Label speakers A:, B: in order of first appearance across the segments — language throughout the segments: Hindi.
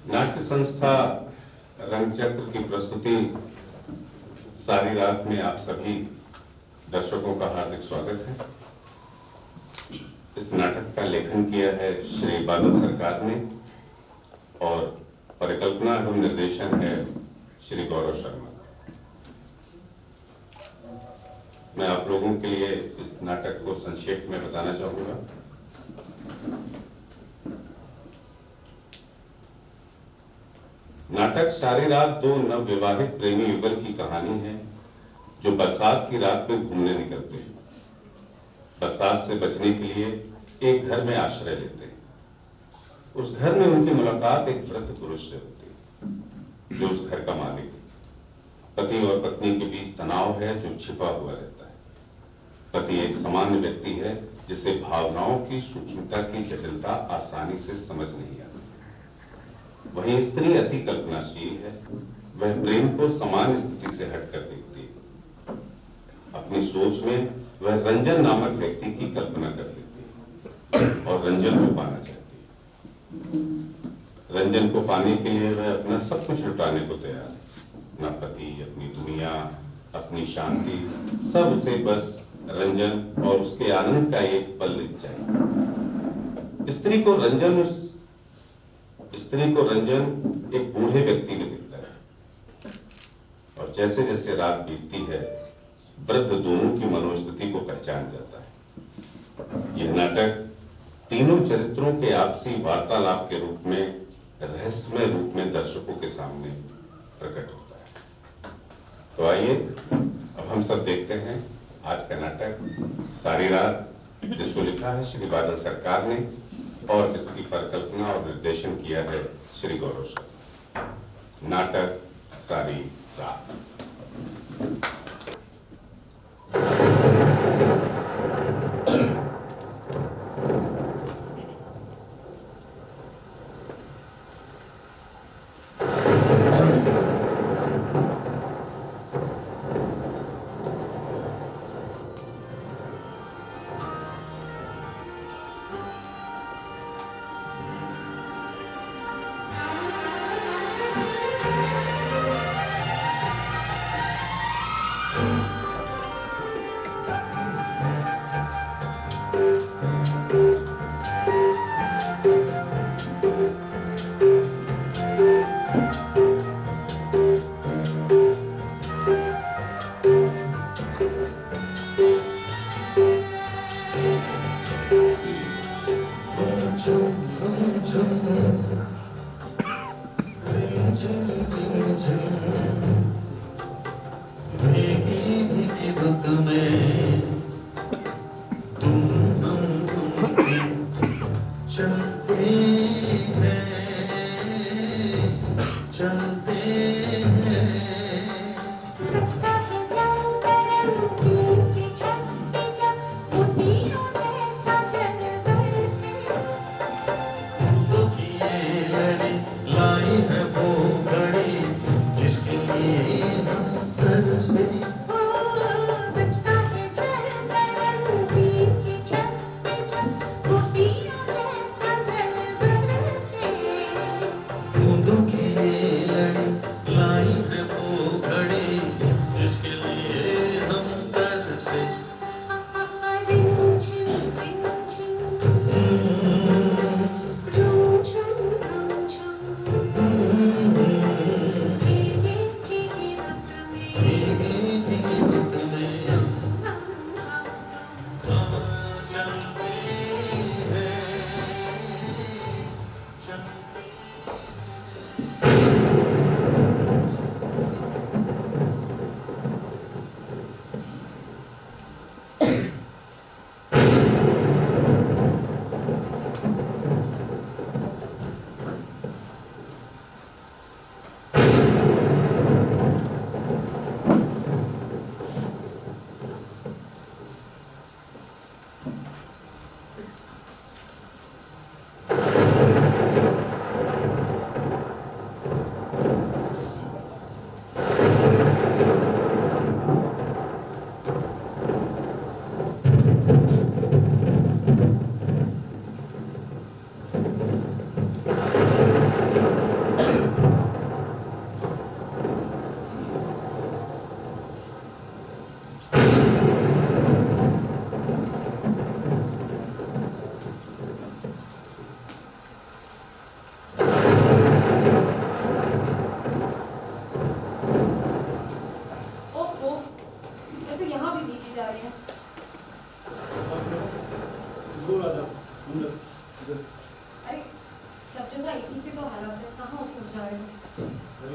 A: नाट्य संस्था रंगचक्र की प्रस्तुति सारी रात में आप सभी दर्शकों का हार्दिक स्वागत है। इस नाटक का लेखन किया है श्री बादल सरकार ने और परिकल्पना एवं निर्देशन है श्री गौरव शर्मा। मैं आप लोगों के लिए इस नाटक को संक्षेप में बताना चाहूंगा। नाटक सारी रात दो नवविवाहित प्रेमी युगल की कहानी है जो बरसात की रात में घूमने निकलते हैं। बरसात से बचने के लिए एक घर में आश्रय लेते हैं। उस घर में उनकी मुलाकात एक वृद्ध पुरुष से होती है जो उस घर का मालिक है। पति और पत्नी के बीच तनाव है जो छिपा हुआ रहता है। पति एक सामान्य व्यक्ति है जिसे भावनाओं की सूक्ष्मता की जटिलता आसानी से समझ नहीं आती। वहीं स्त्री अति कल्पनाशील है। वह प्रेम को सामान्य स्थिति से हटकर देखती है। अपनी सोच में वह रंजन नामक व्यक्ति की कल्पना कर लेती है और रंजन को पाना चाहती है। रंजन को पाने के लिए वह अपना सब कुछ लुटाने को तैयार है। अपना पति, अपनी दुनिया, अपनी शांति, सब उसे बस रंजन और उसके आनंद का एक पल चाहिए। स्त्री को रंजन एक बूढ़े व्यक्ति में दिखता है और जैसे जैसे रात बीतती है वृद्ध दोनों की मनोस्थिति को पहचान जाता है। यह नाटक तीनों चरित्रों के आपसी वार्तालाप के रूप में रहस्यमय रूप में दर्शकों के सामने प्रकट होता है। तो आइए अब हम सब देखते हैं आज का नाटक सारी रात, जिसको लिखा है श्री बादल सरकार ने और जिसकी परिकल्पना और निर्देशन किया है श्री गौरव शर्मा। नाटक सारी रात।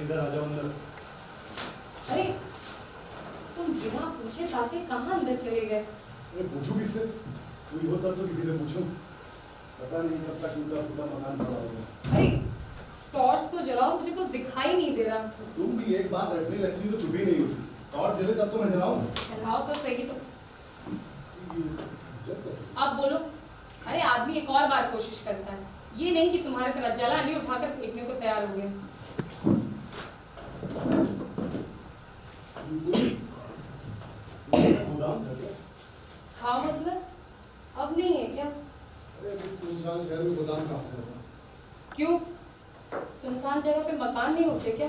B: इधर आ जाओ अंदर।
C: अरे तुम बिना पूछे साचे कहाँ अंदर चले गए?
B: अरे पूछूं किससे? कोई होता तो किसी से पूछूं। पता नहीं कब तक टूटा फूटा मकान पड़ा होगा।
C: अरे टॉर्च तो जलाओ, मुझे कुछ दिखाई नहीं दे रहा।
B: तुम भी एक बात रटने लगती तो चुप ही नहीं होती। टॉर्च जले तब तो मैं जलाऊं।
C: जलाओ तो सही। तो आप बोलो। अरे आदमी एक और बार कोशिश करता है, ये नहीं कि तुम्हारे तरह जला नहीं उठाकर फेंकने को तैयार हो गए। हाँ मतलब अब नहीं है क्या?
B: अरे सुनसान शहर में गोदाम कहाँ से होगा?
C: क्यों सुनसान जगह पे मकान नहीं होते क्या?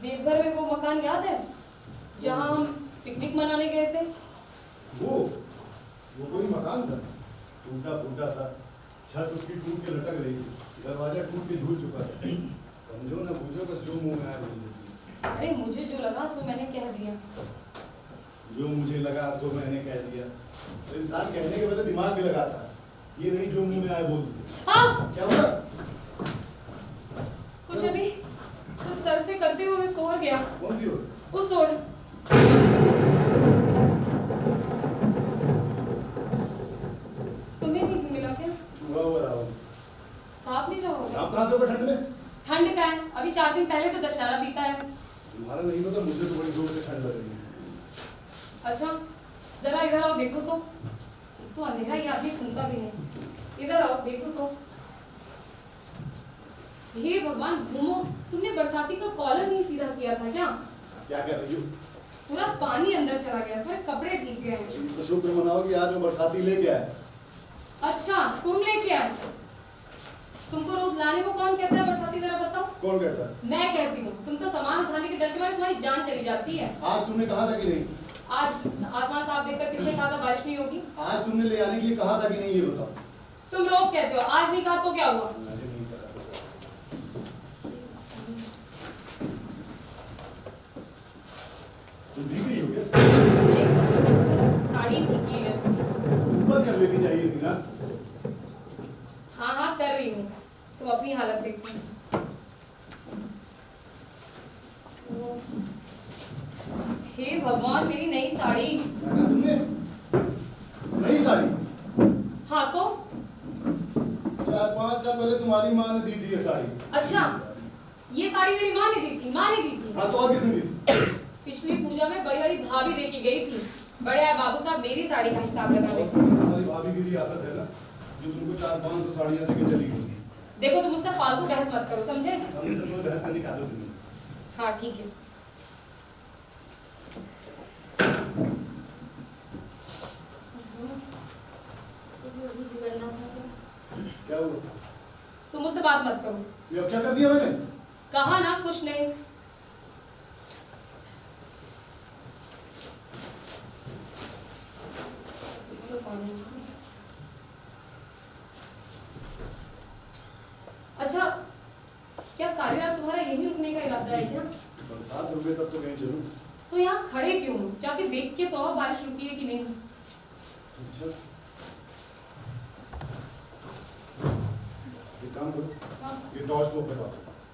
C: देवघर में वो मकान याद है जहाँ हम पिकनिक मनाने गए थे?
B: वो कोई मकान था, टूटा फूटा सा, छत उसकी टूट के लटक रही थी, दरवाजा टूट के झूल चुका है। समझो ना बूझो, बस जो मुंह में आया बोल देती।
C: अरे मुझे जो लगा सो मैंने कह दिया।
B: जो मुझे लगा सो मैंने कह दिया। तो इंसान कहने के बदले दिमाग भी लगाता है, ये नहीं जो मुंह में आया बोल देती।
C: हाँ
B: क्या हुआ?
C: कुछ अभी कुछ सर से करते हुए सोर गया।
B: कौन सी हो?
C: वो सोर। तुम्हें नहीं मिला क्या?
B: चूहा हुआ रहा हूँ।
C: सांप नहीं रहा होगा?
B: सांप कहाँ से होगा ठंड में?
C: ठंड का है, अभी 4 दिन पहले तो दशहरा बीता है।
B: तुम्हारा नहीं पता, मुझे तो बड़ी जोर से ठंड लग रही है।
C: अच्छा जरा इधर आओ देखो तो। एक तो अंधेरा ये आदमी सुनता भी नहीं। इधर आओ देखो तो। हे भगवान घूमो, तुमने बरसाती का कॉलर नहीं सीधा किया था क्या?
B: क्या कर रही हो?
C: पूरा पानी अंदर चला गया था, कपड़े भीग गए हैं।
B: तो शुक्र मनाओ कि आज मैं बरसाती लेके आया।
C: अच्छा तुम लेके आए? तुमको रोज लाने को कौन कहता है बरसाती, जरा बताओ।
B: कौन कहता है?
C: मैं कहती हूँ। तुम तो सामान उठाने के डर के मारे तुम्हारी जान चली जाती है।
B: आज तुमने कहा था कि नहीं?
C: आज आसमान साफ देखकर किसने कहा था बारिश नहीं होगी?
B: आज तुमने ले आने के लिए कहा था कि नहीं, ये बताओ।
C: तुम रोज कहते हो, आज नहीं कहा तो क्या हुआ?
B: मैंने नहीं कहा। तुम भीग गई हो क्या?
C: साड़ी भीगी है।
B: ऊपर कर लेनी चाहिए थी ना।
C: हाँ हाँ कर रही हूँ, तुम अपनी हालत देखो। हे भगवान मेरी नई साड़ी।
B: तुमने नई साड़ी?
C: हाँ तो
B: 4-5 साल पहले तुम्हारी माँ ने दी थी ये साड़ी।
C: अच्छा ये साड़ी मेरी माँ ने दी थी? माँ ने दी थी?
B: हाँ तो और किसने दी थी?
C: पिछली पूजा में बड़ी वाली भाभी दे के गई थी। बड़े आए बाबू साहब मेरी साड़ी का हिसाब लगा दे।
B: तुम्हारी भाभी की रियासत है ना, जो तुमको 4-5 साड़ियाँ देके चली गई थी।
C: देखो तुम मुझसे फालतू बहस मत करो, समझे?
B: हमसे तो बहस करने की आदत नहीं।
C: हाँ ठीक है।
B: क्या हुआ?
C: तुम मुझसे बात मत करो।
B: ये क्या कर दिया मैंने?
C: कहा ना कुछ नहीं। अच्छा क्या सारी रात तुम्हारा यहीं रुकने का इरादा है क्या?
B: बरसात रुके तब तो कहीं चलूं।
C: तो यहाँ खड़े क्यों हो? जाके देख के तो आओ बारिश रुकी है कि नहीं।
B: अच्छा एक काम करो, ये टॉर्च को पकड़ो।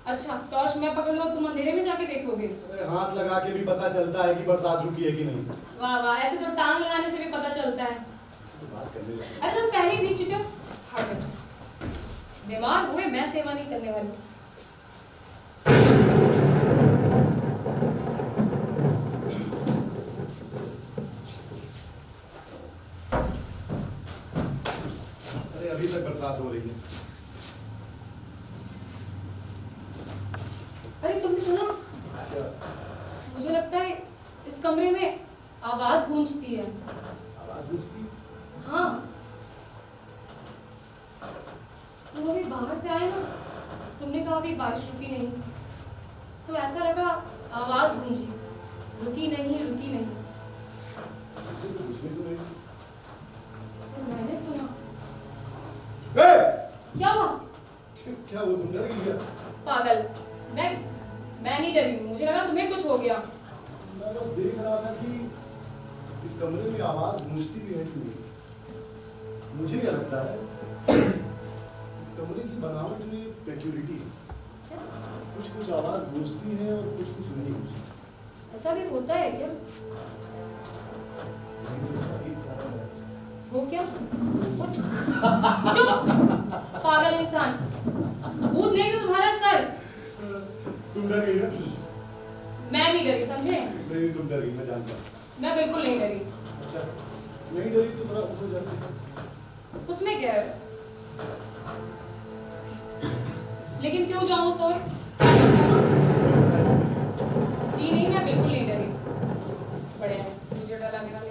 C: अच्छा टॉर्च मैं पकड़ लो, तुम अंधेरे में जाके देखोगे?
B: अरे हाथ लगा के भी पता चलता है कि बरसात रुकी है कि नहीं।
C: वाह वाह, ऐसे तो टांग लगाने से भी पता चलता है।
B: तो बात करने लगे।
C: अरे तुम पहले ही देख चुके हो। हट बचो, बीमार हुए मैं सेवा नहीं करने वाली।
B: अरे अभी तक बरसात हो रही है।
C: अरे तुमने सुना? मुझे लगता है इस कमरे में आवाज गूंजती है।
B: आवाज गूंजती?
C: हाँ तुम अभी बाहर से आए ना, तुमने कहा अभी बारिश रुकी नहीं, तो ऐसा लगा आवाज गूंजी, रुकी नहीं रुकी नहीं। तो मैंने सुना। क्या हुआ?
B: क्या वो तुम डर गई क्या?
C: पागल, मैं नहीं डरी, मुझे लगा तुम्हें कुछ हो गया।
B: मैं बस देख रहा था कि इस कमरे में आवाज गूंजती भी है कि नहीं। मुझे क्या लगता है इस कमरे की बनावट में पेक्यूलिटी है। कुछ कुछ आवाज गूंजती है और कुछ कुछ नहीं गूंजती।
C: ऐसा भी होता है क्या?
B: नहीं तो सही कारण है।
C: वो क्या? उठ! चुप! पागल इंसान! भूत नहीं तो तुम्हारा सर!
B: तुम डर गई ना?
C: मैं नहीं डरी, समझे?
B: नहीं तुम डर गई, मैं जानता हूँ।
C: मैं बिल्कुल नहीं डरी।
B: अच्छा नहीं डरी तो थोड़ा उठ जाती।
C: उसमें क्या है? लेकिन क्यों जाऊं उस ओर? जी नहीं, मैं बिल्कुल नहीं डरी। बढ़िया है, मुझे डर लगने वाले।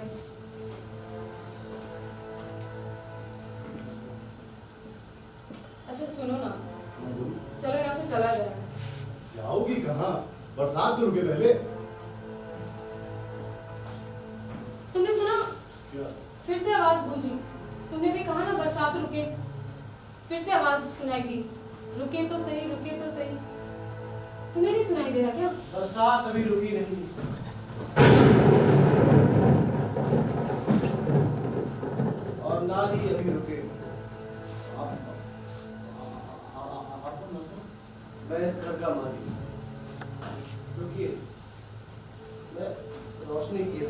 C: अच्छा सुनो ना, चलो यहाँ से चला जाए।
B: जाओगी कहाँ? बरसात तो रुके पहले।
C: तुमने सुना?
B: क्या?
C: फिर से आवाज गूंजी। तुमने भी कहा ना बरसात रुके। फिर से आवाज सुनाई दी, रुके तो सही, रुके तो सही। तुम्हें नहीं सुनाई दे रहा क्या?
D: बरसात अभी रुकी नहीं और ना ही अभी रुके। मैं इस घर का मालिक, रुकिए, मैं रोशनी किए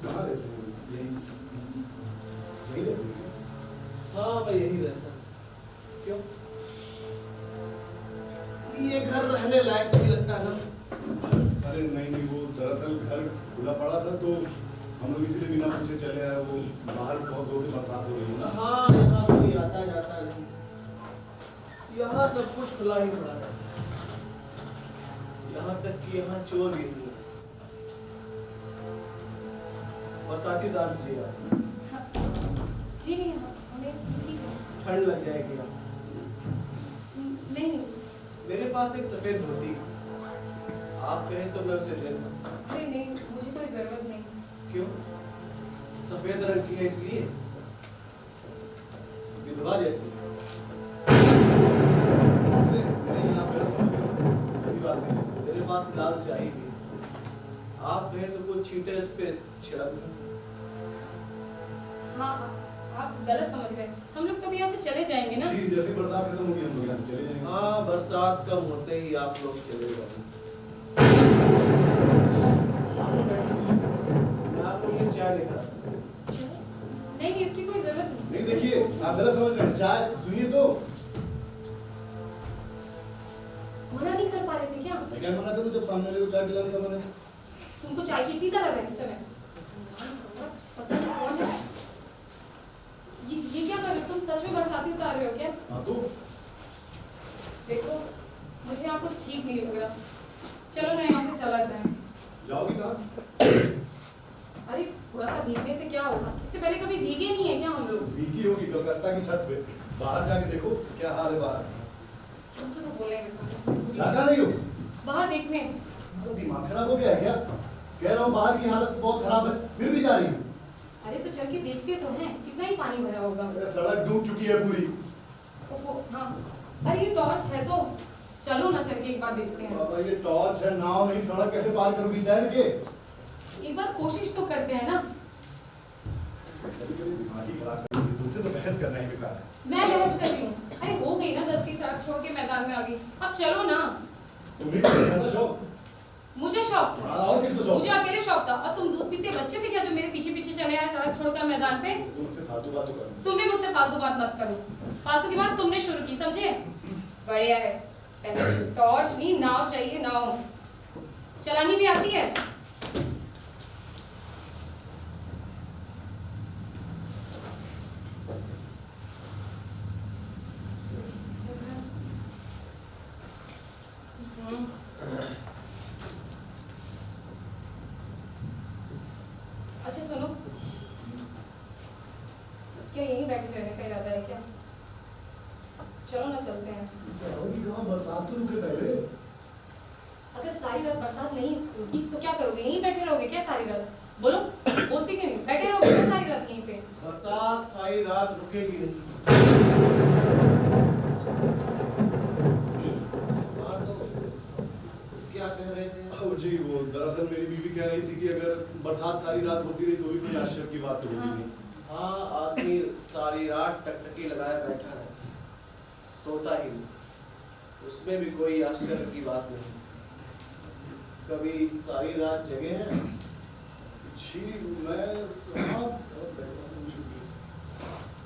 B: कहाँ रहते हो? यही रहते हो?
D: हाँ मैं यही रहता। क्यों? ये घर रहने लायक नहीं लगता ना?
B: अरे नहीं नहीं, वो दरअसल घर खुला पड़ा था तो हम लोग इसीलिए बिना पूछे चले आए। वो बाहर बहुत जोर से बरसात हो रही है ना।
D: हाँ यहाँ कोई आता जाता नहीं, यहाँ सब कुछ खुला ही पड़ा है। यहाँ तक कि यहाँ चोर भी नहीं है। बरसाती दार जी
C: जी नहीं, हमें ठीक है।
D: ठंड लग जाएगी यहाँ।
C: नहीं नहीं,
D: मेरे पास एक सफेद धोती, आप कहें तो मैं उसे दे दूं।
C: अरे नहीं, मुझे कोई जरूरत नहीं।
D: क्यों? सफेद रंग की है इसलिए? विधवा जैसी?
B: अरे नहीं, आप गलत समझ रहे हो, ऐसी बात नहीं है।
D: मेरे पास लाल स्याही भी है, आप कहें तो कुछ छींटे इस पे छिड़क दूं।
C: हाँ आप गलत समझ रहे हैं। हम लोग कभी यहाँ से चले जाएंगे ना।
B: जी, जैसे बरसात खत्म होगी हम लोग यहाँ से चले जाएंगे।
D: हाँ बरसात कम होते ही आप लोग चले जाओ। मैं आपको ये चाय लेकर आता हूं।
C: नहीं नहीं, इसकी कोई जरूरत नहीं।
B: नहीं देखिए, आप गलत समझ रहे हैं। चाय सुनिए तो।
C: मना नहीं कर पा रहे थे क्या?
B: मैं क्या मना करूं जब सामने वाले को चाय पिलाने का मन है?
C: तुमको चाय की इतनी तरह इस समय? पता नहीं कौन है। ये क्या कर रहे हो तुम? सच में बरसाती उतार रहे हो क्या?
B: हाँ तो
C: देखो, मुझे यहाँ कुछ ठीक नहीं लग रहा। चलो ना यहाँ से चला जाए।
B: जाओगी कहाँ?
C: अरे थोड़ा सा भीगने से क्या होगा? इससे पहले कभी भीगे नहीं है क्या हम लोग?
B: भीगी होगी कलकत्ता की छत पे। बाहर जाके देखो क्या हाल है बाहर।
C: तुमसे तो बोलेंगे।
B: जागा नहीं हो?
C: बाहर देखने।
B: तो दिमाग खराब हो गया है क्या? कह रहा हूँ बाहर की हालत बहुत खराब है, फिर भी जा रही हूँ।
C: अरे तो चल के देखते तो हैं, कितना ही पानी भरा होगा।
B: अरे सड़क डूब चुकी है पूरी।
C: ओहो, हाँ। अरे ये टॉर्च है तो चलो ना, चल के एक बार देखते हैं।
B: बाबा ये टॉर्च है, नाव नहीं, सड़क कैसे पार करोगी तैर के?
C: एक बार कोशिश तो करते हैं ना।
B: कभी-कभी दिमाग ही खराब कर देती है। तुमसे तो बहस करना ही बेकार है।
C: मैं बहस कर रही हूँ। अरे हो गई ना गलती, सड़क छोड़ के मैदान में आ गई। अब चलो ना।
B: तुम्हें भी है ना शौक?
C: मुझे शौक था।
B: हाँ, और किसको शौक?
C: मुझे अकेले शौक था। और तुम दूध पीते बच्चे थे क्या जो मेरे पीछे पीछे चले आए सड़क छोड़कर मैदान पे?
B: तुमसे फालतू बातों कर।
C: तुम भी मुझसे फालतू बात मत करो। फालतू की बात तुमने शुरू की, समझे? बढ़िया है। पहले टॉर्च नहीं, नाव चाहिए, नाव। चलानी भी आती है? अच्छा सुनो, क्या यहीं बैठे रहने का इरादा है क्या? चलो ना चलते हैं।
B: जाओगी कहाँ? बरसात तो रुके पहले।
C: अगर सारी रात बरसात नहीं होगी तो क्या करोगे? यहीं बैठे रहोगे क्या सारी रात? बोलो, बोलती क्यों नहीं? बैठे रहोगे क्या सारी रात यहीं पे?
D: बरसात सारी रात रुकेगी नहीं। हाँ तो क्या कह रहे थे?
B: जी वो दरअसल मेरी बीवी कह रही थी कि अगर बरसात सारी रात होती रही तो भी कोई आश्चर्य की बात तो होगी नहीं।
D: हाँ, आदमी सारी रात टकटकी लगाए बैठा रहता, सोता ही नहीं, उसमें भी कोई आश्चर्य की बात नहीं। कभी सारी रात जगे हैं?
B: जी मैं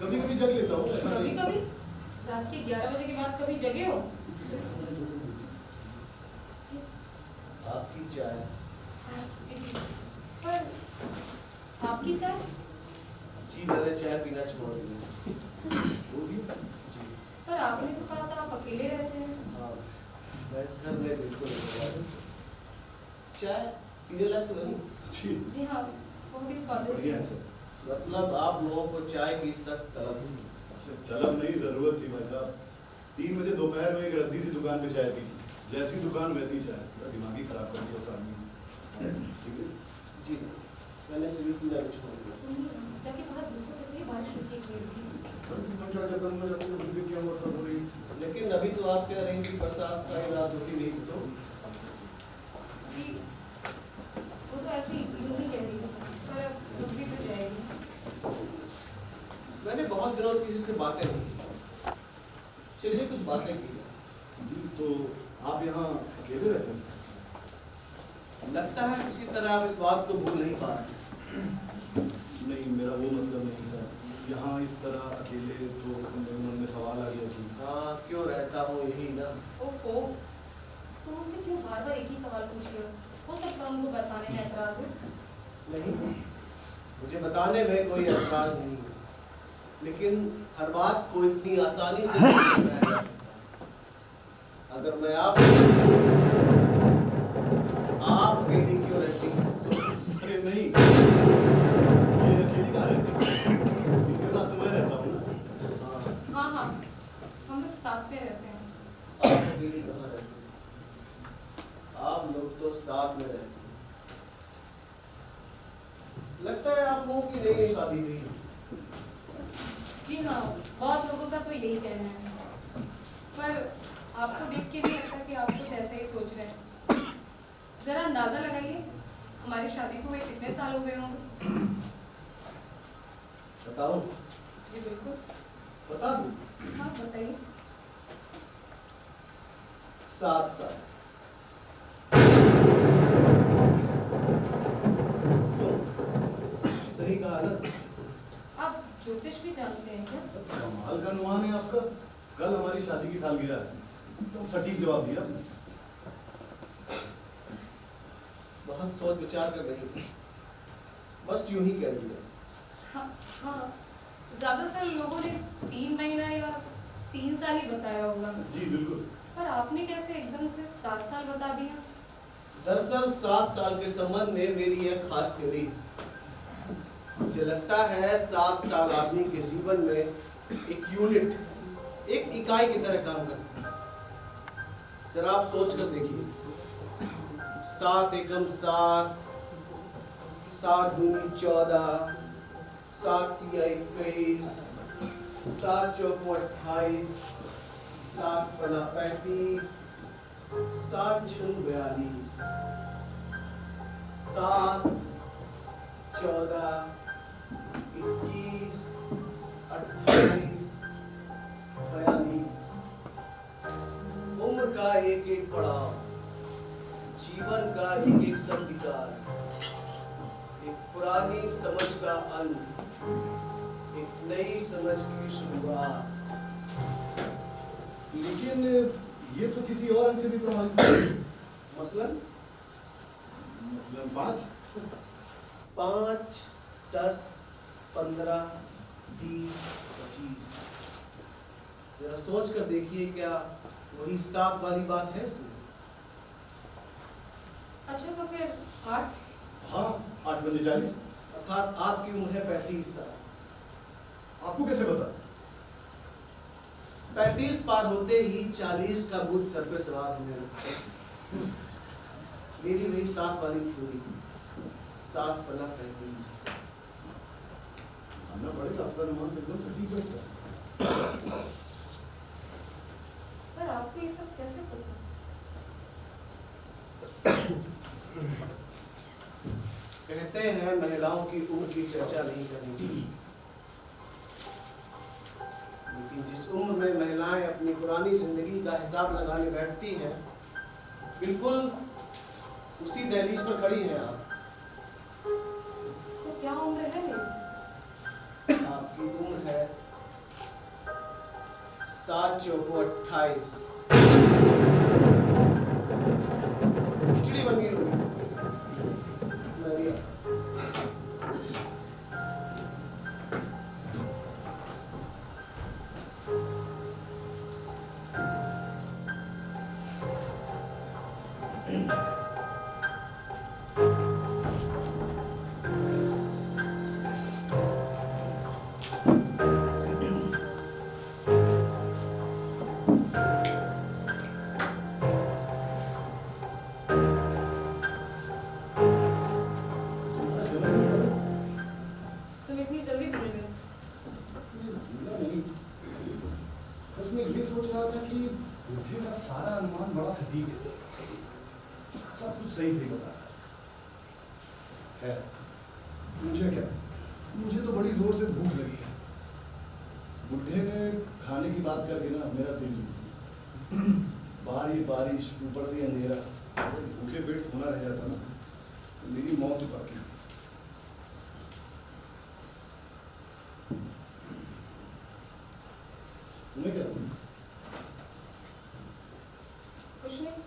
B: कभी कभी जग लेता हूँ, ऐसा
C: कभी
B: नहीं।
C: कभी रात के 11 बजे के बाद कभी जगे हो?
D: आपकी चाय।
C: जी जी, पर आपकी चाय?
D: जी मैंने चाय पीना छोड़ दिया।
B: वो भी
D: जी
C: पर आपने तो कहा था आप अकेले रहते हैं।
D: हाँ, मैं इस घर में बिल्कुल नहीं। चाय पीने लायक तो नहीं।
B: जी
C: जी हाँ, बहुत ही स्वादिष्ट
B: बढ़िया
C: है।
B: है।
D: मतलब आप लोगों को चाय की सख्त तलब है।
B: तलब नहीं, जरूरत थी भाई साहब। 3 बजे दोपहर में एक रद्दी सी दुकान पे चाय पी थी, जैसी दुकान वैसी चाय, दिमाग ही खराब कर दिया उस आदमी ने। ठीक है
D: जी मैंने सिर्फ पीना भी छोड़ दिया।
C: जाके बाहर बिल्कुल ऐसे ही बारिश रुकी थी।
D: लेकिन अभी तो आप कह रहे हैं कि बरसात सारी रात होती रही, तो
C: जी वो तो ऐसे ही यूं ही कह रही है, पर अब रुक भी तो जाएगी।
D: मैंने बहुत दिनों से किसी से बातें नहीं की। चलिए कुछ बातें की जाए।
B: जी तो आप यहाँ अकेले रहते हैं?
D: लगता है किसी तरह आप इस बात को भूल नहीं पा रहे।
B: नहीं, मेरा वो मतलब नहीं था। यहाँ इस तरह अकेले तो मेरे मन में सवाल आ गया कि
D: हाँ, क्यों रहता हूँ यही ना।
C: ओफो, तुम उनसे क्यों बार बार एक ही सवाल पूछ रहे हो सकता है उनको बताने में ऐतराज हो।
D: नहीं, मुझे बताने में कोई एतराज नहीं है, लेकिन हर बात को इतनी आसानी से नहीं बताया जा सकता। अगर मैं आप अकेली क्यों रहती हैं? तो
B: अरे नहीं, ये अकेली कहाँ रहती है? इनके साथ तो मैं रहता हूँ ना।
C: हाँ हाँ, हम लोग साथ में रहते हैं।
D: आप अकेली कहाँ रहती हैं? आप लोग तो साथ में रहते हैं। लगता है आप लोगों की नई शादी हुई है।
C: जी हाँ, बहुत लोगों का तो यही कहना है, पर आपको देख के नहीं लगता कि आप कुछ ऐसा ही सोच रहे हैं। जरा अंदाजा लगाइए, हमारी शादी को हुए कितने साल हो गए होंगे?
D: बताऊं?
C: जी बिल्कुल।
D: बता दूं?
C: हाँ बताइए।
D: 7 साल। क्यों? सही कहा ना?
C: आप ज्योतिष भी जानते हैं क्या?
B: कमाल का अनुमान है आपका। कल हमारी शादी की सालगिरह है, एकदम सटीक जवाब दिया आपने।
D: बहुत सोच विचार कर रही थी, बस यूं ही कह दिया।
C: हाँ हाँ, ज्यादातर लोगों ने 3 महीना या 3 साल ही बताया होगा,
B: जी बिल्कुल।
C: पर आपने कैसे एकदम से 7 साल बता दिया?
D: दरअसल 7 साल के संबंध में मेरी एक खास थ्योरी है। मुझे लगता है 7 साल आदमी के जीवन में एक यूनिट, एक इकाई की तरह काम करता है। जरा आप सोच कर देखिए, 7 एकम 7, 7 दूनी 14, 7 तिया 21, 7 चौको 28, 7 पना 35, 7 छुन 42, 7 14 21 28 42। उम्र का एक एक पड़ाव, जीवन का एक एक संधिकार, एक पुरानी समझ का अंत, एक नई समझ की शुरुआत।
B: लेकिन ये तो किसी और अंक से भी प्रभावित है।
D: मसलन
B: 5,
D: 5, 10, 15, 20, 25। जरा सोच कर देखिए, क्या वही 7 वाली बात है इसमें?
C: अच्छा तो फिर 8?
B: हाँ 8 बजे 40।
D: अर्थात आपकी उम्र है 35 साल।
B: आपको कैसे पता?
D: 35 पार होते ही 40 का भूत सर पे सवार होने लगता है। मेरी वही 7 वाली थ्योरी, 7 पना 35।
B: मानना पड़ेगा, आपका अनुमान तो एकदम सटीक बैठता है।
C: पर आपको ये सब कैसे पता?
D: कहते हैं महिलाओं की उम्र की चर्चा नहीं करनी चाहिए, लेकिन जिस उम्र में महिलाएं अपनी पुरानी जिंदगी का हिसाब लगाने बैठती हैं, बिल्कुल उसी दहलीज पर खड़ी हैं आप।
C: तो क्या उम्र है मेरी?
D: आपकी उम्र है 7 चौको 28। खिचड़ी बन गई होगी। नरिया।
C: तुम इतनी जल्दी भूल गए?
B: भूला नहीं, बस मैं ये सोच रहा था कि बुद्धि का सारा अनुमान बड़ा सटीक है, सब कुछ सही सही बता रहा है। मुझे क्या, मुझे तो बड़ी जोर से भूख लगी है। बुढ़े ने खाने की बात करके ना मेरा दिल टूट गया। बारिश ऊपर से अंधेरा, अगर भूखे पेट सोना रह जाता ना तो मेरी मौत ही पक्की। तुम्हें क्या हुआ?
C: कुछ नहीं।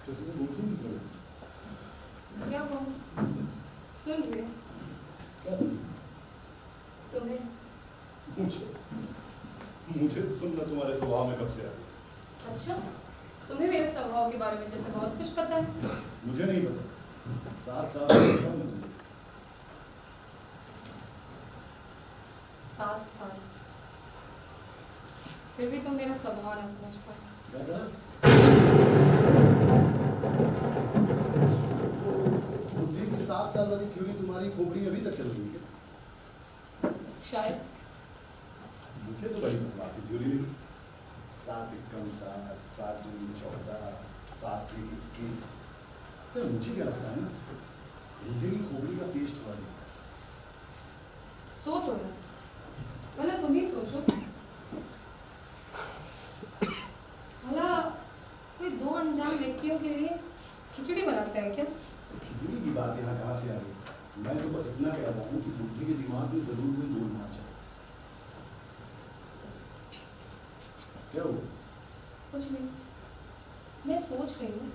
B: तो तुम्हें भूख नहीं लगी?
C: क्या कहूँ? सुन रहे हो?
B: क्या सुनी?
C: तुम्हें
B: मुझे सुनना तुम्हारे स्वभाव में कब से आ गया?
C: अच्छा, तुम्हें मेरे स्वभाव के बारे में जैसे बहुत कुछ पता है।
B: मुझे नहीं पता। 7 साल से देखा हूं मैं तुझे।
C: 7 साल, फिर भी तुम मेरा स्वभाव न समझ पाए।
B: क्या कहा? बुद्धि की 7 साल वाली थ्योरी तुम्हारी खोपड़ी अभी तक चल रही है क्या?
C: शायद।
B: मुझे तो बड़ी बकवासी थ्योरी लगी। 7 एकम 7, 7 दूनी 14, 7 3 21। तो मुझे क्या लगता है ना, बुद्धि की खोपड़ी का पेस्ट हुआ है।
C: सो तो है, भला तुम ही सोचो। भला कोई 2 अनजान व्यक्तियों के लिए खिचड़ी बनाता है क्या?
B: खिचड़ी की बात यहाँ कहाँ से आ गई? मैं तो बस इतना कह रहा हूँ कि बुद्धि के दिमाग में जरूर कोई गोल होना चाहिए। क्या हुआ?
C: कुछ नहीं। मैं सोच रही हूँ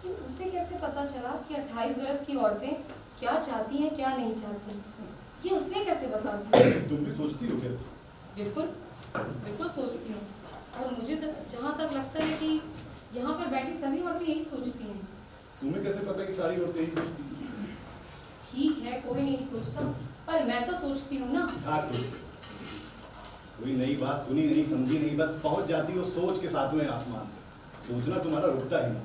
C: कि उसे कैसे पता चला कि 28 बरस की औरतें क्या चाहती हैं क्या नहीं चाहती। ये उसने कैसे बता दिया?
B: तुम भी सोचती हो क्या?
C: बिल्कुल बिल्कुल सोचती हूँ, और मुझे तो जहाँ तक लगता है कि यहाँ पर बैठी सभी औरतें यही सोचती हैं।
B: तुम्हें कैसे पता कि सारी औरतें यही सोचती हैं?
C: ठीक है, कोई नहीं सोचता, पर मैं तो सोचती हूँ ना।
B: हाँ सोचती। कोई नई बात सुनी नहीं, समझी नहीं, बस पहुंच जाती हो सोच के 7वें आसमान पे। सोचना तुम्हारा रुकता ही नहीं।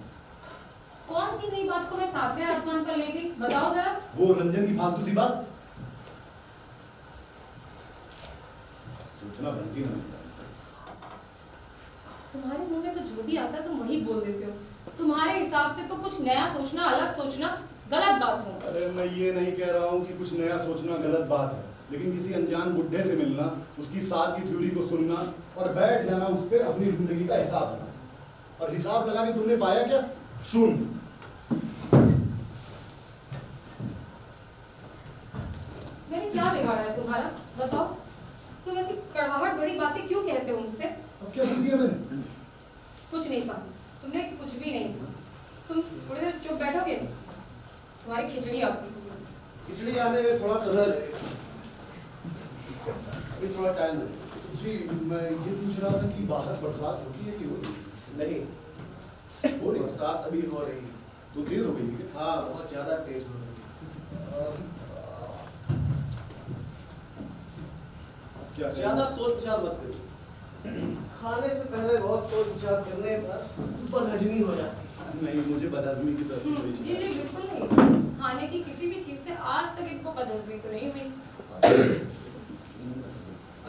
C: कौन सी नई बात को मैं 7वें आसमान पर ले गई, बताओ जरा।
B: वो रंजन की फालतू सी बात। सोचना बनती ना मिलता।
C: तुम्हारे मुंह में तो जो भी आता है तुम वही बोल देते हो। तुम्हारे हिसाब से तो कुछ नया सोचना, अलग सोचना गलत बात हो।
B: अरे मैं ये नहीं कह रहा हूँ कि कुछ नया सोचना गलत बात है, लेकिन किसी अनजान बुड्ढे से मिलना, उसकी 7 की थ्योरी को सुनना और बैठ जाना उस पर अपनी जिंदगी का हिसाब लगाना, और हिसाब लगा के तुमने पाया क्या? शून्य।
C: मैंने क्या बिगाड़ा है तुम्हारा, बताओ। तुम ऐसी कड़वाहट भरी बातें क्यों कहते हो मुझसे?
B: अब क्या बोल दिया मैंने?
C: कुछ नहीं कहा, तुमने कुछ भी नहीं कहा। तुम थोड़ी देर चुप बैठोगे? तुम्हारी खिचड़ी आपकी होगी।
D: खिचड़ी आने में थोड़ा समय लगेगा, अभी थोड़ा टाइम लगेगा।
B: जी मैं ये पूछ रहा था कि बाहर बरसात होगी है कि हो रही
D: नहीं,
B: हो रही है?
D: बरसात अभी हो रही है।
B: तो तेज हो गई है क्या?
D: हाँ, बहुत ज्यादा तेज हो रही है।
B: क्या
D: ज्यादा सोच विचार मत करो। खाने से पहले बहुत सोच विचार करने पर बदहजमी हो जाती है।
B: नहीं, मुझे बदहजमी की तरफ से कोई
C: जी
B: शिकायत
C: बिल्कुल नहीं। खाने की किसी भी चीज से आज तक इनको बदहजमी तो नहीं हुई।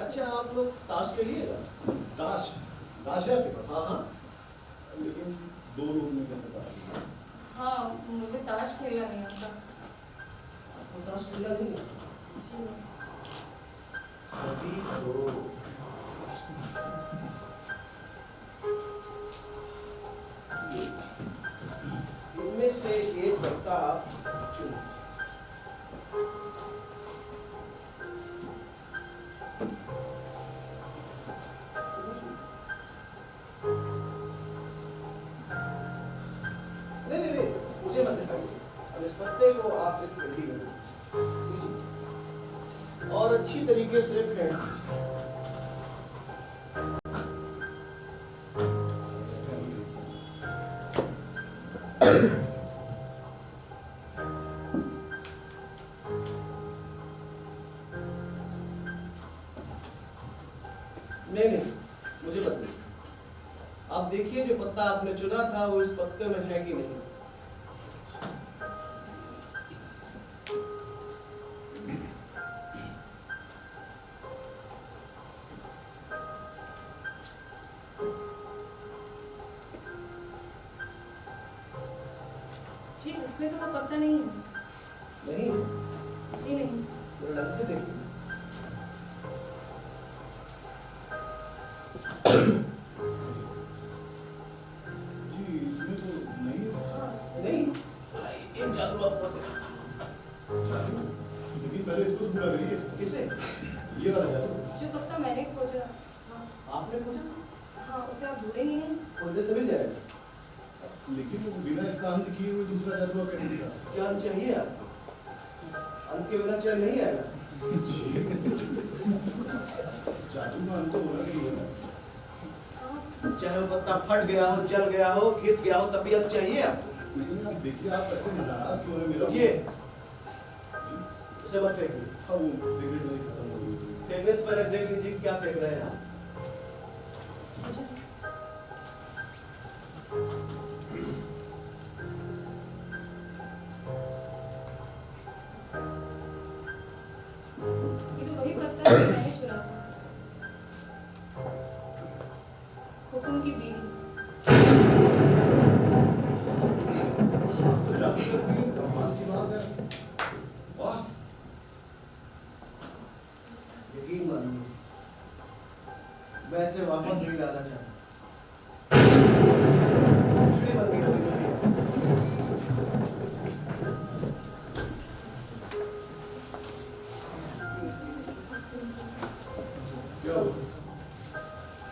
D: अच्छा, आप लोग ताश खेलिएगा?
B: ताश ताश है आपके पास?
D: हाँ हाँ।
B: लेकिन 2 लोग में कैसे ताश?
C: हाँ, मुझे ताश खेलना नहीं आता।
D: बर्दाश्त करना नहीं है।
C: जी
D: अभी तो इनमें से एक पत्ता आप चुनो। नहीं नहीं नहीं, मुझे मत दिखाइए। अब इस पत्ते को आप इस पेटी में लीजिए और अच्छी तरीके से फेंट दीजिए। नहीं नहीं, मुझे मत दीजिए। आप देखिए जो पत्ता आपने चुना था वो इस पत्ते में है कि नहीं।
C: जी इसमें तो वो पत्ता नहीं है।
D: नहीं,
C: जी नहीं।
D: मेरे ढंग से देखिए।
B: जी इसमें तो नहीं है।
C: हाँ
D: नहीं, एक जादू आपको और दिखाता हूं।
B: जादू? लेकिन पहले इसको तो पूरा करिए।
D: किसे?
B: ये वाला जादू।
C: जो पत्ता मैंने खोजा, हाँ
D: आपने पूछा?
C: हाँ उसे आप ढूंढेंगे नहीं।
D: खोजने से मिल जाएगा।
B: लेकिन वो बिना इसका अंत किए हुए दूसरा जादू कैसे दिखा?
D: क्या अंत चाहिए आपको? अंत के बिना चैन नहीं आएगा।
B: जादू का अंत तो होना नहीं है ना।
C: हाँ
D: चाहे वो पत्ता फट गया हो, जल गया हो, खिंच गया हो, तब भी अंत चाहिए आपको।
B: लेकिन आप देखिए, आप ऐसे नाराज क्यों हैं मेरा?
D: रुकिए, उसे मत फेंकिए।
B: हाँ वो सिगरेट नहीं खत्म हो गई।
D: फेंकने से पहले देख लीजिए क्या फेंक रहे हैं आप।
C: मुझे ये तो वही पत्ता है जो मैंने चुना था। हुक्म की बीवी।
B: तो जादू करती है, कमाल की बात है। वाह।
D: यकीन मानिए, मैं इसे वापस नहीं लाना चाहता। खिचड़ी बन गई होगी मेरी।
B: क्या हुआ?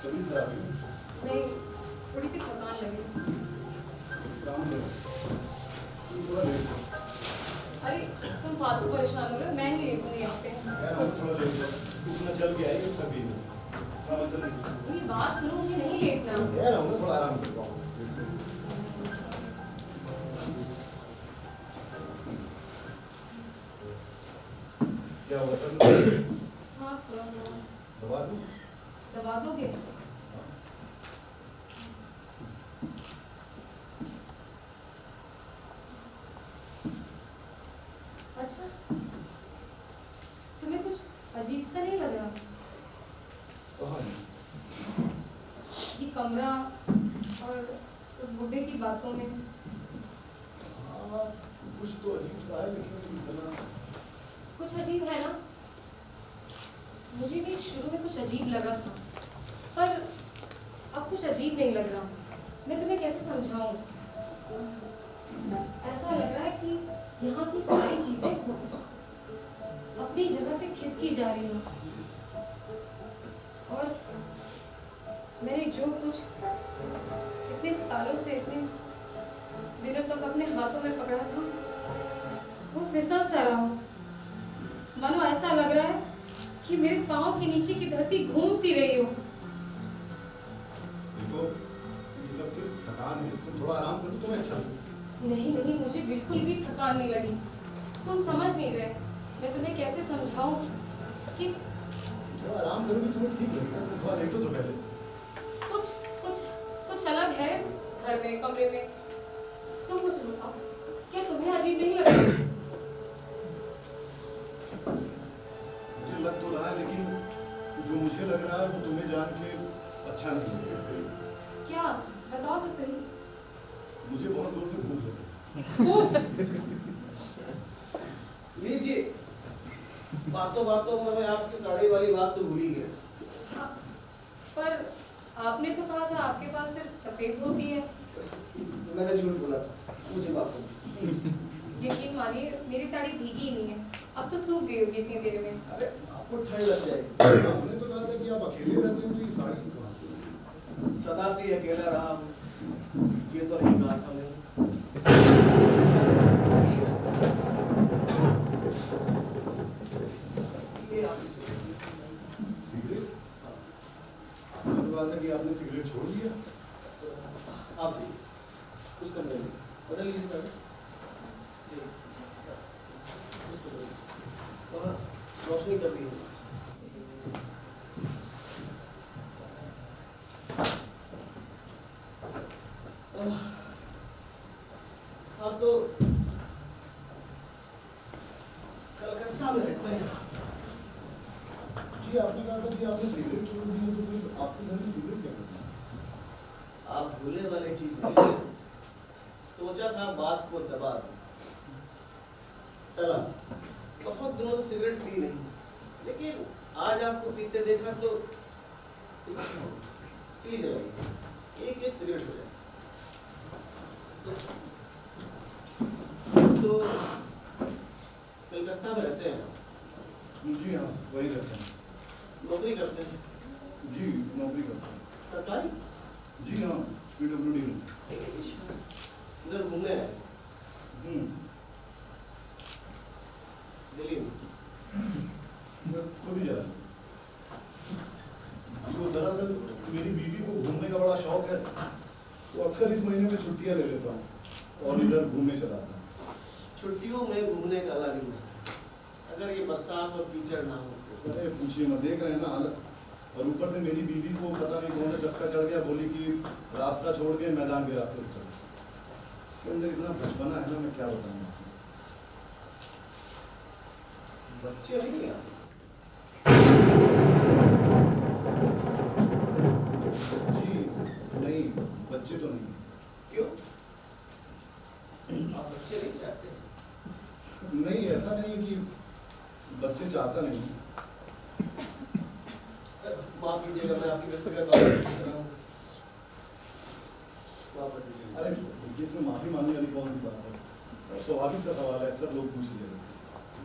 B: तबीयत खराब है?
C: नहीं थोड़ी सी थकान लगी।
B: काम करो। तुम थोड़ा लेट हो।
C: अरे तुम फालतू परेशान हो रहे हो, मैं नहीं लेटूंगी यहाँ पे।
B: कह रहा हूँ थोड़ा लेट हो। तू अपना चल के आई तभी। हाँ मतलब नहीं।
C: मेरी बात सुनो, मुझे नहीं लेटना।
B: कह रहा हूँ ना थोड़ा आराम करो। क्या हुआ सर?
C: हाँ थोड़ा थोड़ा
B: दबा दूँ?
C: दबा दोगे? अच्छा तुम्हें कुछ अजीब सा नहीं लग रहा?
B: कहाँ है?
C: ये कमरा और उस बुढ़े की बातों में।
B: हाँ, कुछ तो अजीब सा है लेकिन इतना
C: कुछ अजीब है ना? मुझे भी शुरू में कुछ अजीब लगा था, पर अब कुछ अजीब नहीं लग रहा। मैं तुम्हें कैसे समझाऊं? ऐसा लग रहा है कि यहाँ की सारी चीजें अपनी जगह से खिसकी जा रही हैं, और मैंने जो कुछ इतने सालों से, इतने दिनों तक अपने हाथों में पकड़ा था, वो फिसल सा रहा हो। मानो ऐसा लग रहा है कि मेरे पाँव के नीचे की धरती घूम सी रही हो।
B: देखो, ये सब सिर्फ थकान है। तुम थोड़ा आराम करो, तुम्हें अच्छा लगेगा।
C: नहीं नहीं, मुझे बिल्कुल भी थकान नहीं लगी। तुम समझ नहीं रहे। मैं तुम्हें कैसे समझाऊं कि
B: थोड़ा आराम करोगे तुम्हें ठीक लगेगा। तुम थोड़ा लेटो तो पहले।
C: कुछ कुछ कुछ अलग है इस घर में, कमरे में। तुम मुझे बताओ, क्या तुम्हें अजीब नहीं लग रहा?
B: मुझे लग तो रहा है, लेकिन जो मुझे लग रहा है वो तुम्हें जान के अच्छा नहीं लगेगा।
C: क्या बताओ तो सही।
B: मुझे बहुत दूर से भूख लगी।
D: लीजिए, बातों बातों में मैं आपकी साड़ी वाली बात तो भूल ही गया।
C: पर आपने तो कहा था आपके पास सिर्फ सफेद होती है।
D: मैंने झूठ बोला था, मुझे माफ कर।
C: यकीन मानिए मेरी साड़ी भीगी ही नहीं है, अब तो सूख गई होगी इतनी देर में।
D: अरे आपको ठंड लग जाएगी।
B: हमने तो कहा था कि आप अकेले रहते हैं तो ये साड़ी कहाँ से?
D: सदा से ही अकेला रहा हूँ, ये तो नहीं कहा था मैंने। ये आपकी
B: सिगरेट? आपने तो कहा था कि आपने सिगरेट छोड़ दिया।
D: आप जी कुछ कर लेंगे, बदल लीजिए सर। जी उसको बदलिए। वहाँ रोशनी कर दी है। हाँ तो कलकत्ता में रहते हैं।
B: जी आपने कहा था कि आपने सिगरेट छोड़ दी है, तो फिर आपके घर में सिगरेट क्या करते हैं?
D: आप भूलने वाली चीज नहीं। सोचा था बात को दबा दूं। टला बहुत दिनों से सिगरेट पी नहीं, लेकिन आज आपको पीते देखा तो चली जाएगी, एक एक सिगरेट हो जाए। तो कलकत्ता में रहते हैं,
B: जी हाँ वही रहते हैं।
D: नौकरी करते हैं।
B: जी नौकरी करते हैं।
D: सरकारी?
B: जी हाँ PWD में।
D: इधर घूमने आए
B: हम्म,
D: दिल्ली में।
B: मैं खुद ही जा रहा हूँ। तो दरअसल मेरी बीवी को घूमने का बड़ा शौक है, तो अक्सर इस महीने में छुट्टियाँ ले लेता हूँ और इधर घूमने चला आता हूँ।
D: छुट्टियों में घूमने का अलग ही मजा है, अगर ये बरसात और कीचड़ ना हो तो।
B: अरे पूछिए मत, देख रहे हैं ना हालत। और ऊपर से मेरी बीवी को पता नहीं कौन सा चस्का चढ़ गया, बोली कि रास्ता छोड़ के मैदान के रास्ते से चलो। इसके अंदर इतना बचपना है ना, मैं क्या बताऊँ आपको।
D: बच्चे नहीं आते।
B: जी नहीं, बच्चे तो नहीं।
D: क्यों? आप बच्चे नहीं चाहते?
B: नहीं ऐसा नहीं है कि बच्चे चाहता नहीं।
D: माफ कीजिएगा, मैं आपकी व्यक्तिगत बात कर रहा हूँ। माफ कर दीजिए।
B: अरे देखिए, इसमें माफी मांगने वाली कौन सी बात है, स्वाभाविक सा सवाल है, अक्सर लोग पूछ लेते हैं।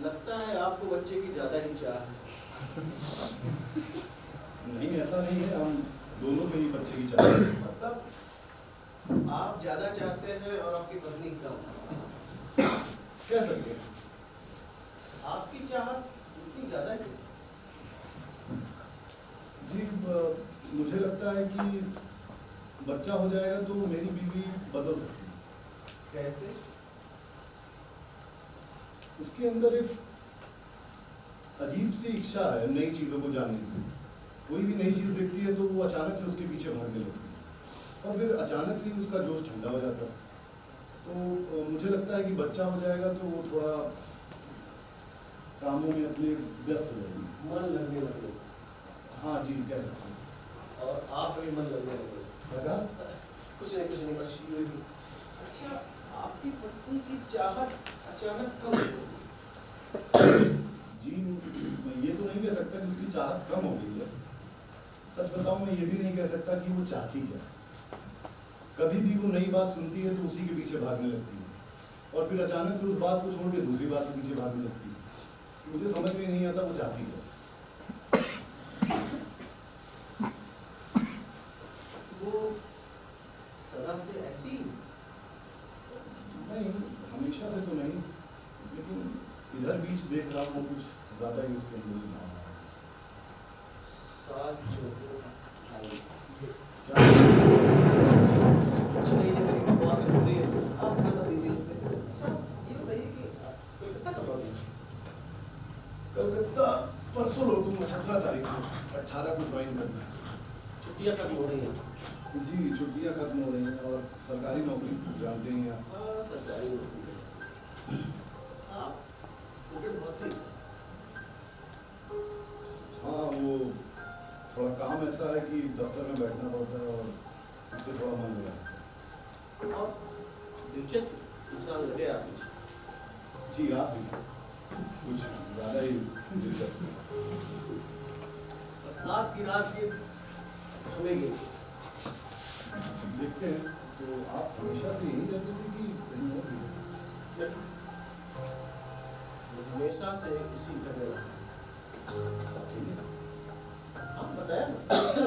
D: लगता है आपको बच्चे की ज्यादा ही चाह है।
B: नहीं ऐसा नहीं है, हम दोनों के ही बच्चे की चाहते हैं।
D: मतलब आप ज्यादा चाहते हैं और आपकी पत्नी कम।
B: कह सकते हैं।
D: आपकी चाहत इतनी ज्यादा क्यों?
B: जी मुझे लगता है कि बच्चा हो जाएगा तो मेरी बीवी बदल सकती है।
D: कैसे?
B: उसके अंदर एक अजीब सी इच्छा है नई चीज़ों को जानने की। कोई भी नई चीज़ देखती है तो वो अचानक से उसके पीछे भागने लगती है और फिर अचानक से ही उसका जोश ठंडा हो जाता है। तो मुझे लगता है कि बच्चा हो जाएगा तो वो थोड़ा कामों में अपने व्यस्त हो जाएगी।
D: मन लगने लगे।
B: हाँ जी कह सकते हैं।
D: और आप भी मन लगने लगे।
B: लगा?
D: कुछ नहीं बस यूं ही। अच्छा, आपकी पत्नी की चाहत अचानक कम हो गई?
B: जी मैं ये तो नहीं कह सकता कि उसकी चाहत कम हो गई है। सच बताऊं मैं ये भी नहीं कह सकता कि वो चाहती क्या। कभी भी वो नई बात सुनती है तो उसी के पीछे भागने लगती है और फिर अचानक से उस बात को छोड़ के दूसरी बात के पीछे भागने लगती है। मुझे समझ में नहीं आता वो चाहती क्या।
D: वो सदा से ऐसी?
B: नहीं हमेशा से तो नहीं, लेकिन इधर बीच देख रहा हूँ कुछ ज़्यादा ही उसके अंदर ना आ रहा है।
D: साथ जो हो
B: क्या?
D: कुछ नहीं है, मेरी बकवास हो रही है। आप बता दीजिए उस पे। अच्छा ये बताइए कि कलकत्ता कब लौटेंगे?
B: कलकत्ता परसों लौटूंगा, 17 तारीख को। 18 को ज्वाइन करना है।
D: छुट्टियाँ खत्म हो रही हैं।
B: जी छुट्टियाँ खत्म हो रही हैं और सरकारी नौकरी जानते हैं आप।
D: हाँ सरकारी नौकरी। हाँ स्टूडेंट बहुत ही।
B: हाँ वो थोड़ा काम ऐसा है कि दफ्तर में बैठना पड़ता है और इससे थोड़ा मन लगा है।
D: और दिलचस्प इंसान लगे आप मुझे।
B: जी आप भी। कुछ ज़्यादा ही दिलचस्प है।
D: बरसात की रात ये छुएगी।
B: देखते हैं, तो आप हमेशा से यही रहते थे कि कहीं और भी?
D: हमेशा से इसी घर में रहा।
B: अकेले?
D: आप बताया ना,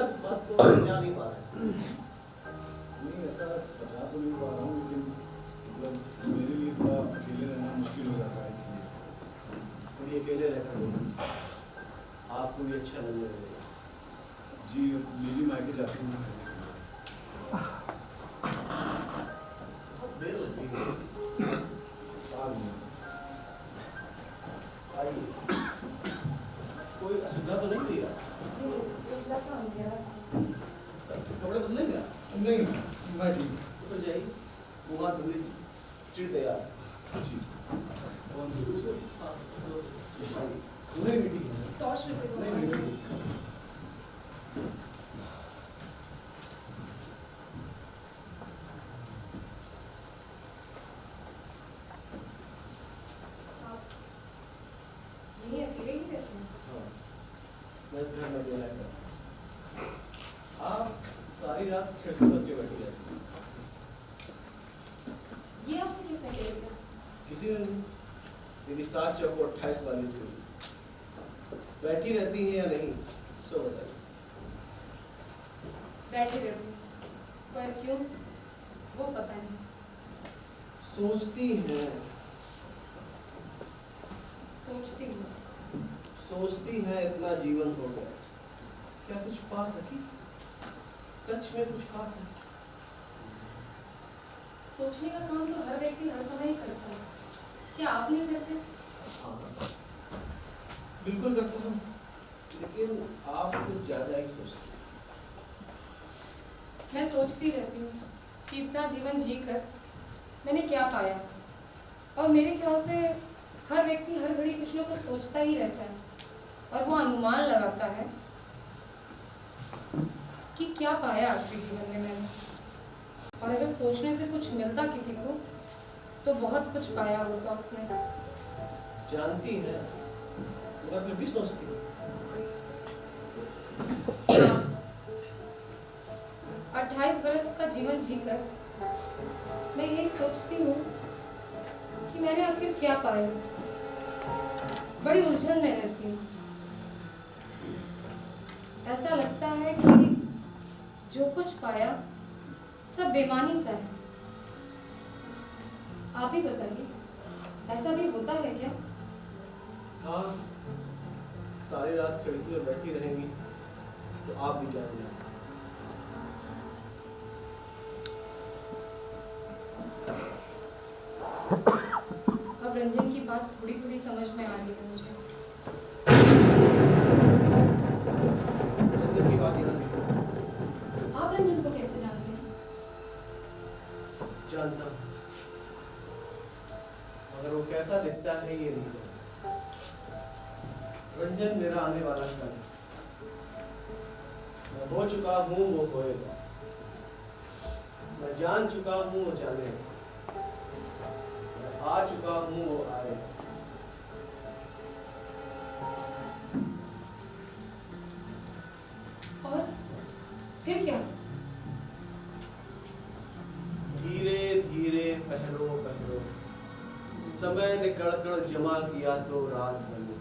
D: इस बात को बचा नहीं पा रहे।
B: नहीं, ऐसा बचा तो नहीं पा रहा हूँ, लेकिन मतलब मेरे लिए थोड़ा अकेले रहना मुश्किल हो जाता है, इसलिए।
D: थोड़ी अकेले रहकर आपको भी अच्छा नहीं लगेगा।
B: जी, मेरी मायके जाती हूँ कैसे?
D: बहुत देर लग गई है। आइए, कोई असुविधा तो नहीं हुई? कपड़े बदलेंगे?
B: नहीं, मैं ठीक।
D: तो जाइए, मुँह हाथ धुल लीजिए, चिढ़ तैयार।
B: जी। कौन सी?
D: हाँ, तो आइए।
B: नहीं, ठीक है।
C: टॉर्च लेते हो?
B: नहीं, नहीं।
C: आप यहीं अकेले ही रहते हैं?
D: हाँ, मैं इस घर में अकेला रहता हूँ। आप सारी रात खिड़की पर के बैठी रहती हैं।
C: ये आपसे किसने कह दिया?
D: किसी ने नहीं। मेरी 7 चौको 28 वाली थी। बैठी रहती हैं या नहीं, सो बताइए।
C: बैठे रहते हैं, पर क्यों वो पता नहीं।
D: सोचती हैं,
C: सोचती हूँ।
D: सोचती हैं इतना जीवन हो गया, क्या कुछ पा सकी? सच में कुछ पा सकी?
C: सोचने का काम तो हर व्यक्ति हर समय ही करता है, क्या आप नहीं करते?
D: हाँ, बिल्कुल करता हूँ, लेकिन आप कुछ ज़्यादा ही सोचती हैं।
C: मैं सोचती रहती हूँ कि इतना जीवन जीकर मैंने क्या पाया, और मेरे ख्याल से हर व्यक्ति हर घड़ी कुछ न कुछ सोचता ही रहता है, और वो अनुमान लगाता है कि क्या पाया आपके जीवन में मैंने। और अगर सोचने से कुछ मिलता किसी को, तो बहुत कुछ पाया होगा उसने।
D: जानती हैं, मगर फिर भी सोचती हैं।
C: 28 बरस का जीवन जीकर मैं यही सोचती हूँ कि मैंने आखिर क्या पाया। बड़ी उलझन में रहती हूँ। ऐसा लगता है कि जो कुछ पाया सब बेमानी सा है। आप ही बताइए, ऐसा भी होता है क्या?
D: हाँ, सारी रात खिड़की में बैठी रहेंगी तो आप भी जान जाएंगे।
C: अब रंजन की बात थोड़ी थोड़ी समझ में आ रही है मुझे।
D: रंजन की बात याद है?
C: आप रंजन को कैसे जानते हैं?
D: जानता हूँ, मगर वो कैसा दिखता है ये नहीं जानता। रंजन मेरा आने वाला कल है। मैं हो चुका हूँ, वो होएगा। मैं जान चुका हूँ, वो जानेगा। मैं आ चुका हूँ, वो आएगा।
C: और फिर क्या?
D: धीरे धीरे पहलो पहलो समय निकल कर जमा किया तो रात बनी।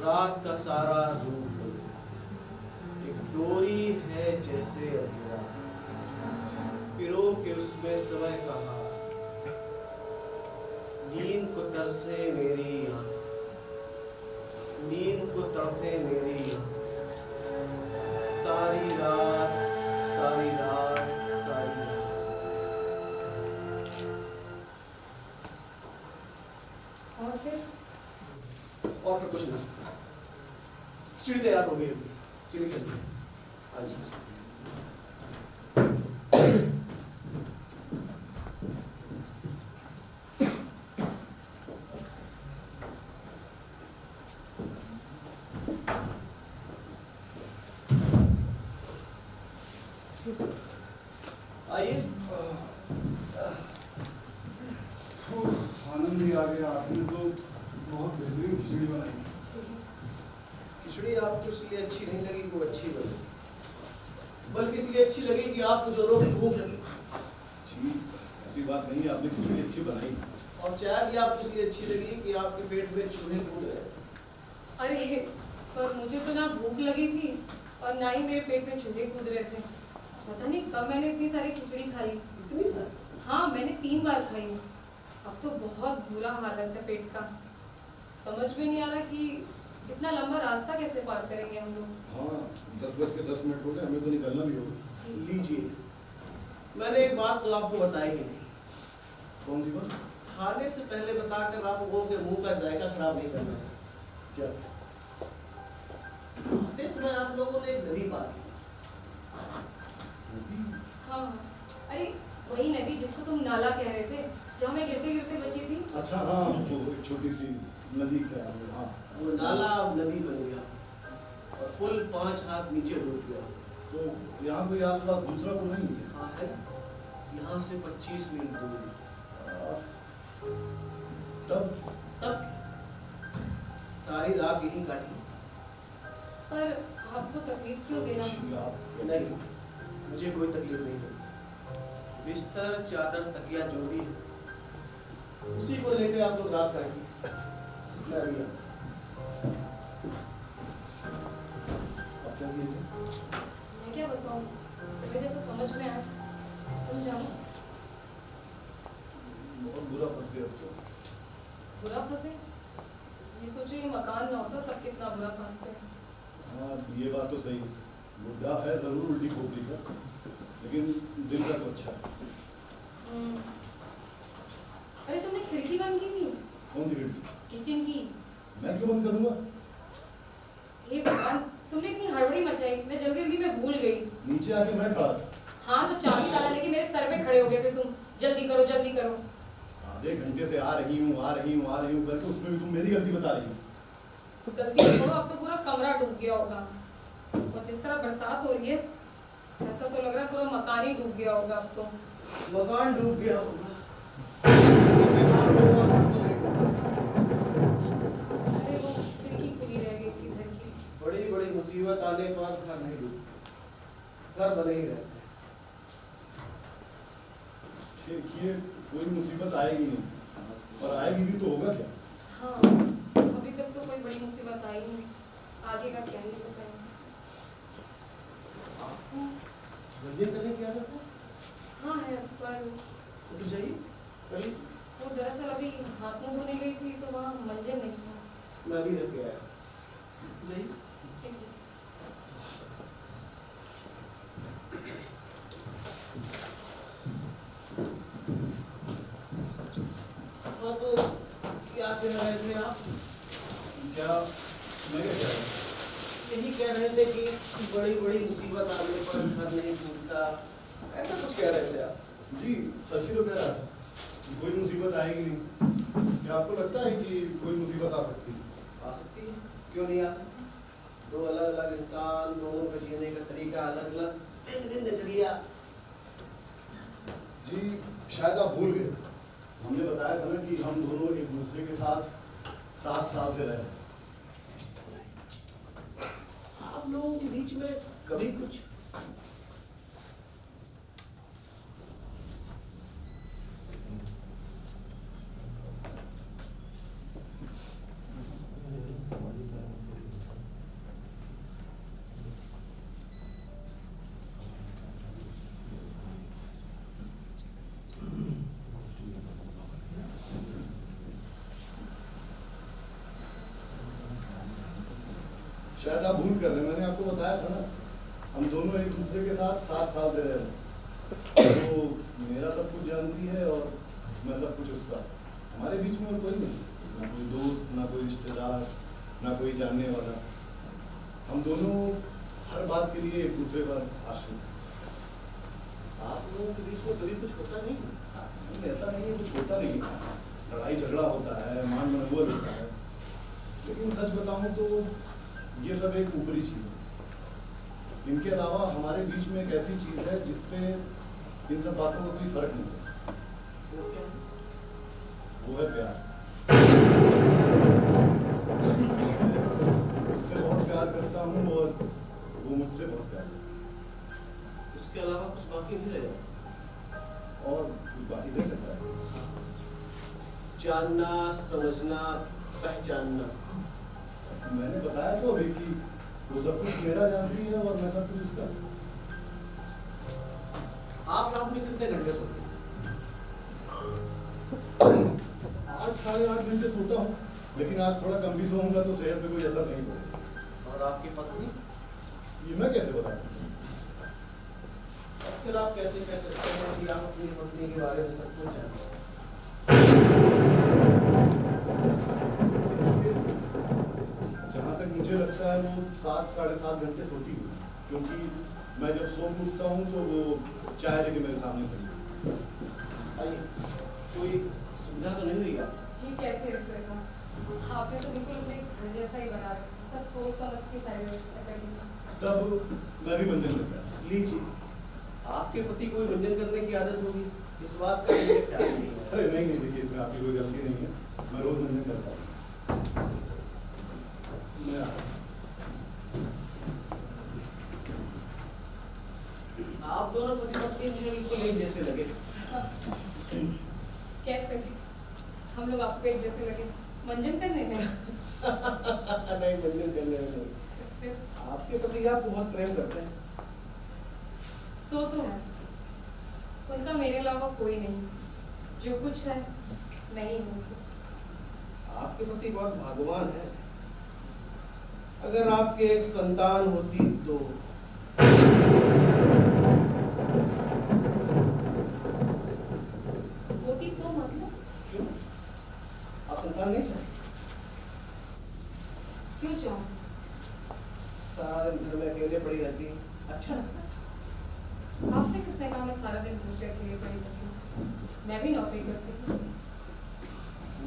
D: रात का सारा रूप बनी। एक डोरी है जैसे अंधेरा, पिरो के उसमें समय का हार। नींद को तरसे मेरी आँख, नींद को तड़पे मेरी आँख। सारी रात, सारी रात, सारी रात।
C: और फिर?
D: और फिर कुछ नहीं। चिड़ी तैयार हो गई होगी, चिड़ी चलती है। आज आइए।
B: आनंद ही आ गया। आपने तो बहुत बेहतरीन खिचड़ी बनाई।
D: खिचड़ी आपको इसलिए अच्छी नहीं लगी कि वो अच्छी बनी, बल्कि इसलिए अच्छी लगी कि आपको जोरों की भूख लगी।
B: जी ऐसी बात नहीं है, आपने खिचड़ी अच्छी बनाई।
D: और चाय भी आपको इसलिए अच्छी लगी कि आपके पेट में चूहे कूद रहे।
C: अरे पर मुझे तो ना भूख लगी थी और ना ही मेरे पेट में चूहे कूद रहे थे। पता नहीं कब मैंने इतनी सारी खिचड़ी खा ली।
D: इतनी सारी?
C: हाँ मैंने 3 बार खाई। अब तो बहुत बुरा हालत है पेट का। समझ में नहीं आ रहा कि इतना लंबा रास्ता कैसे पार करेंगे हम लोग।
B: हाँ 10:10 हो गए, हमें तो निकलना भी होगा।
D: लीजिए, मैंने एक बात तो आपको बताई ही नहीं।
B: कौन सी बात?
D: खाने से पहले बताकर आप लोगों के मुंह का जायका खराब नहीं करना चाहिए।
B: क्या?
D: आते समय आप लोगों ने एक नदी पार की।
C: हाँ अरे वही नदी जिसको तुम नाला कह रहे थे, जहाँ मैं गिरते गिरते बची थी।
B: अच्छा हाँ, वो एक छोटी सी नदी का। हाँ
D: वो नाला अब नदी बन गया और पुल 5 हाथ नीचे डूब गया।
B: तो यहाँ कोई आसपास दूसरा पुल नहीं है?
D: हाँ है, यहाँ से 25 मील दूर। तब सारी रात यहीं काटी।
C: पर आपको तकलीफ क्यों देना?
D: नहीं, मुझे कोई तकलीफ नहीं है। बिस्तर, चादर, तकिया जो भी है, उसी को लेकर आप लोग रात काटी। मैं भी आता।
B: अब क्या कीजिए?
C: मैं क्या बताऊँ, तुम्हें जैसा समझ में आया तुम जानो।
B: बहुत बुरा फंस गया तो।
C: बुरा फंसे? ये सोचो ये मकान ना होता तब कितना बुरा फंसते।
B: हाँ ये बात तो सही है, मुद्दा है जरूर उल्टी खोपड़ी का, लेकिन दिल का तो अच्छा है।
C: अरे तुमने खिड़की बंद की थी?
B: कौन सी खिड़की?
C: किचन की।
B: मैं क्यों बंद करूँगा?
C: हे भगवान, तुमने इतनी हड़बड़ी मचाई, मैं जल्दी जल्दी में भूल गई।
B: नीचे आके मैं खड़ा था।
C: हाँ तो चाबी ताला लेके मेरे सर पे खड़े हो गए थे तुम, जल्दी करो जल्दी करो।
B: आधे घंटे से आ रही हूँ करके उसमें भी तुम मेरी गलती बता रही हो।
C: गलती छोड़ो, अब तो पूरा कमरा डूब गया होगा। और जिस तरह बरसात हो रही है ऐसा तो लग रहा है पूरा मकान ही डूब गया होगा अब तो।
D: मकान डूब गया होगा, लेकिन आप लोगों का घर तो नहीं डूबा।
C: अरे वो खिड़की खुली रह गई थी घर की।
D: बड़ी बड़ी मुसीबत आने पर घर नहीं डूबा, घर बने ही रहते।
B: देखिए कोई मुसीबत आएगी नहीं, और आएगी भी तो होगा क्या?
C: हाँ अभी तक तो कोई बड़ी मुसीबत आई नहीं, आगे का क्या ही पता है।
D: आपको गंजे करने क्या था?
C: हाँ है पर
D: उठ जाइए कहीं।
C: वो दरअसल अभी हाथ मुंह धोने गई थी तो वहाँ मंजन नहीं था।
D: मैं भी रख गया। जाइए।
C: ठीक है।
D: हाँ तो क्या कह रहे थे आप?
B: क्या मैं क्या कह रहा हूँ?
D: यही कह रहे थे कि बड़ी बड़ी मुसीबत आने पर घर नहीं टूटता, ऐसा कुछ कह रहे थे आप।
B: जी सच ही तो कह रहा था कि कोई मुसीबत आएगी नहीं। क्या आपको लगता है कि कोई मुसीबत आ सकती है?
D: आ सकती है, क्यों नहीं आ सकती? दो अलग अलग इंसान, दोनों का जीने का तरीका अलग अलग, भिन्न नजरिया।
B: जी शायद आप भूल गए, हमने बताया था ना कि हम दोनों एक दूसरे के साथ 7 साल से रहे।
D: आप लोगों के बीच में कभी कुछ
B: शायद आप भूल कर रहे हैं, मैंने आपको बताया था ना हम दोनों एक दूसरे के साथ 7 साल से रहे। तो मेरा सब कुछ जानती है और मैं सब कुछ उसका। हमारे बीच में और कोई नहीं, ना कोई दोस्त, ना कोई रिश्तेदार, ना कोई जानने वाला। हम दोनों हर बात के लिए एक दूसरे पर आश्रित हैं।
D: आप लोगों के बीच में कभी कुछ होता नहीं?
B: नहीं, ऐसा नहीं है कुछ होता नहीं, लड़ाई झगड़ा होता है, मान मनोबल होता है, लेकिन सच बताऊं तो ये सब एक ऊपरी चीज है। इनके अलावा हमारे बीच में एक ऐसी चीज है जिसपे इन सब बातों का कोई फर्क नहीं है। वो है प्यार।
D: बाकी भी रह जाओ।
B: और बाकी दे सकता है।
D: जानना, समझना, पहचानना।
B: मैंने बताया तो अभी कि वो सब कुछ मेरा जानती है और मैं सब कुछ उसका।
D: आप रात में कितने घंटे सोते हैं?
B: 8 साढ़े 8 घंटे सोता हूँ, लेकिन आज थोड़ा कम भी सोऊंगा तो सेहत पे कोई असर नहीं पड़ेगा।
D: और आपकी पत्नी?
B: ये मैं कैसे बता सकता हूँ?
D: फिर आप कैसे कह सकते हैं कि आप अपनी पत्नी के बारे में सब कुछ जानते हैं?
B: जहाँ तक मुझे लगता है वो 7 साढ़े 7 घंटे सोती है, क्योंकि मैं जब सो उठता हूँ तो वो चाय लेके मेरे सामने खड़ी है।
D: आइए, कोई सुविधा तो नहीं हुई क्या?
C: जी कैसे रख सकता? आपने तो बिल्कुल अपने घर जैसा ही बना रखा, सब सोच समझ के सारी व्यवस्था कर दी।
B: तब मैं भी मंदिर में गया।
D: लीजिए, आपके पति कोई व्यंजन करने की आदत होगी, इस बात का मुझे ख्याल नहीं है।
B: अरे नहीं नहीं, देखिए इसमें आपकी कोई गलती नहीं है, मैं रोज मंदिर करता हूँ। मैं आ रहा हूँ।
D: आप दोनों पति पत्नी मुझे बिल्कुल एक जैसे लगे।
C: कैसे? हम लोग आपको एक जैसे लगे मंजन करने में?
D: नहीं, व्यंजन करने में नहीं। आपके पति आप बहुत प्रेम करते हैं।
C: सो तो है, उनका मेरे अलावा कोई नहीं, जो कुछ है नहीं हूँ।
D: आपके पति बहुत भाग्यवान है। अगर आपके एक संतान होती तो
C: होती तो मतलब?
D: क्यों? आप संतान नहीं चाहते?
C: क्यों चाहूँ?
D: सारा दिन घर में अकेले पड़ी रहती हैं। अच्छा लगता है?
C: आपसे किसने कहा मैं सारा दिन घर पे अकेले पड़ी रहती हूँ? मैं भी नौकरी करती हूँ।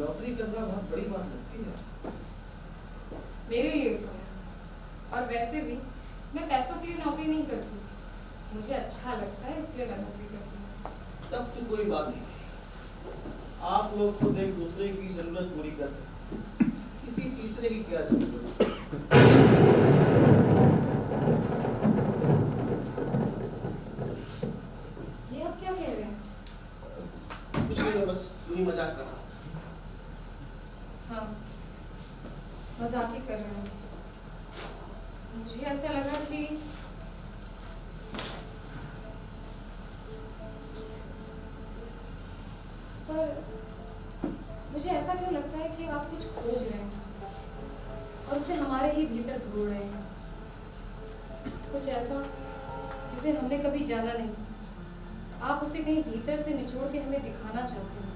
D: नौकरी करना बहुत बड़ी बात लगती है।
C: मेरे लिए तो है, और वैसे भी मैं पैसों के लिए नौकरी नहीं करती, मुझे अच्छा लगता है इसलिए मैं नौकरी करती हूँ।
D: तब तो कोई बात नहीं। आप लोग खुद एक दूसरे की जरूरत पूरी कर सकते हैं। किसी तीसरे की क्या जरूरत है?
C: ये आप क्या कह रहे हैं?
D: कुछ नहीं, मैं बस यूं ही मजाक कर रहा हूँ।
C: हाँ, मजाक ही कर रहे हो। मुझे ऐसा लगा कि पर मुझे ऐसा क्यों लगता है कि आप कुछ खोज रहे हैं और उसे हमारे ही भीतर ढूंढ रहे हैं, कुछ ऐसा जिसे हमने कभी जाना नहीं। आप उसे कहीं भीतर से निचोड़ के हमें दिखाना चाहते हैं।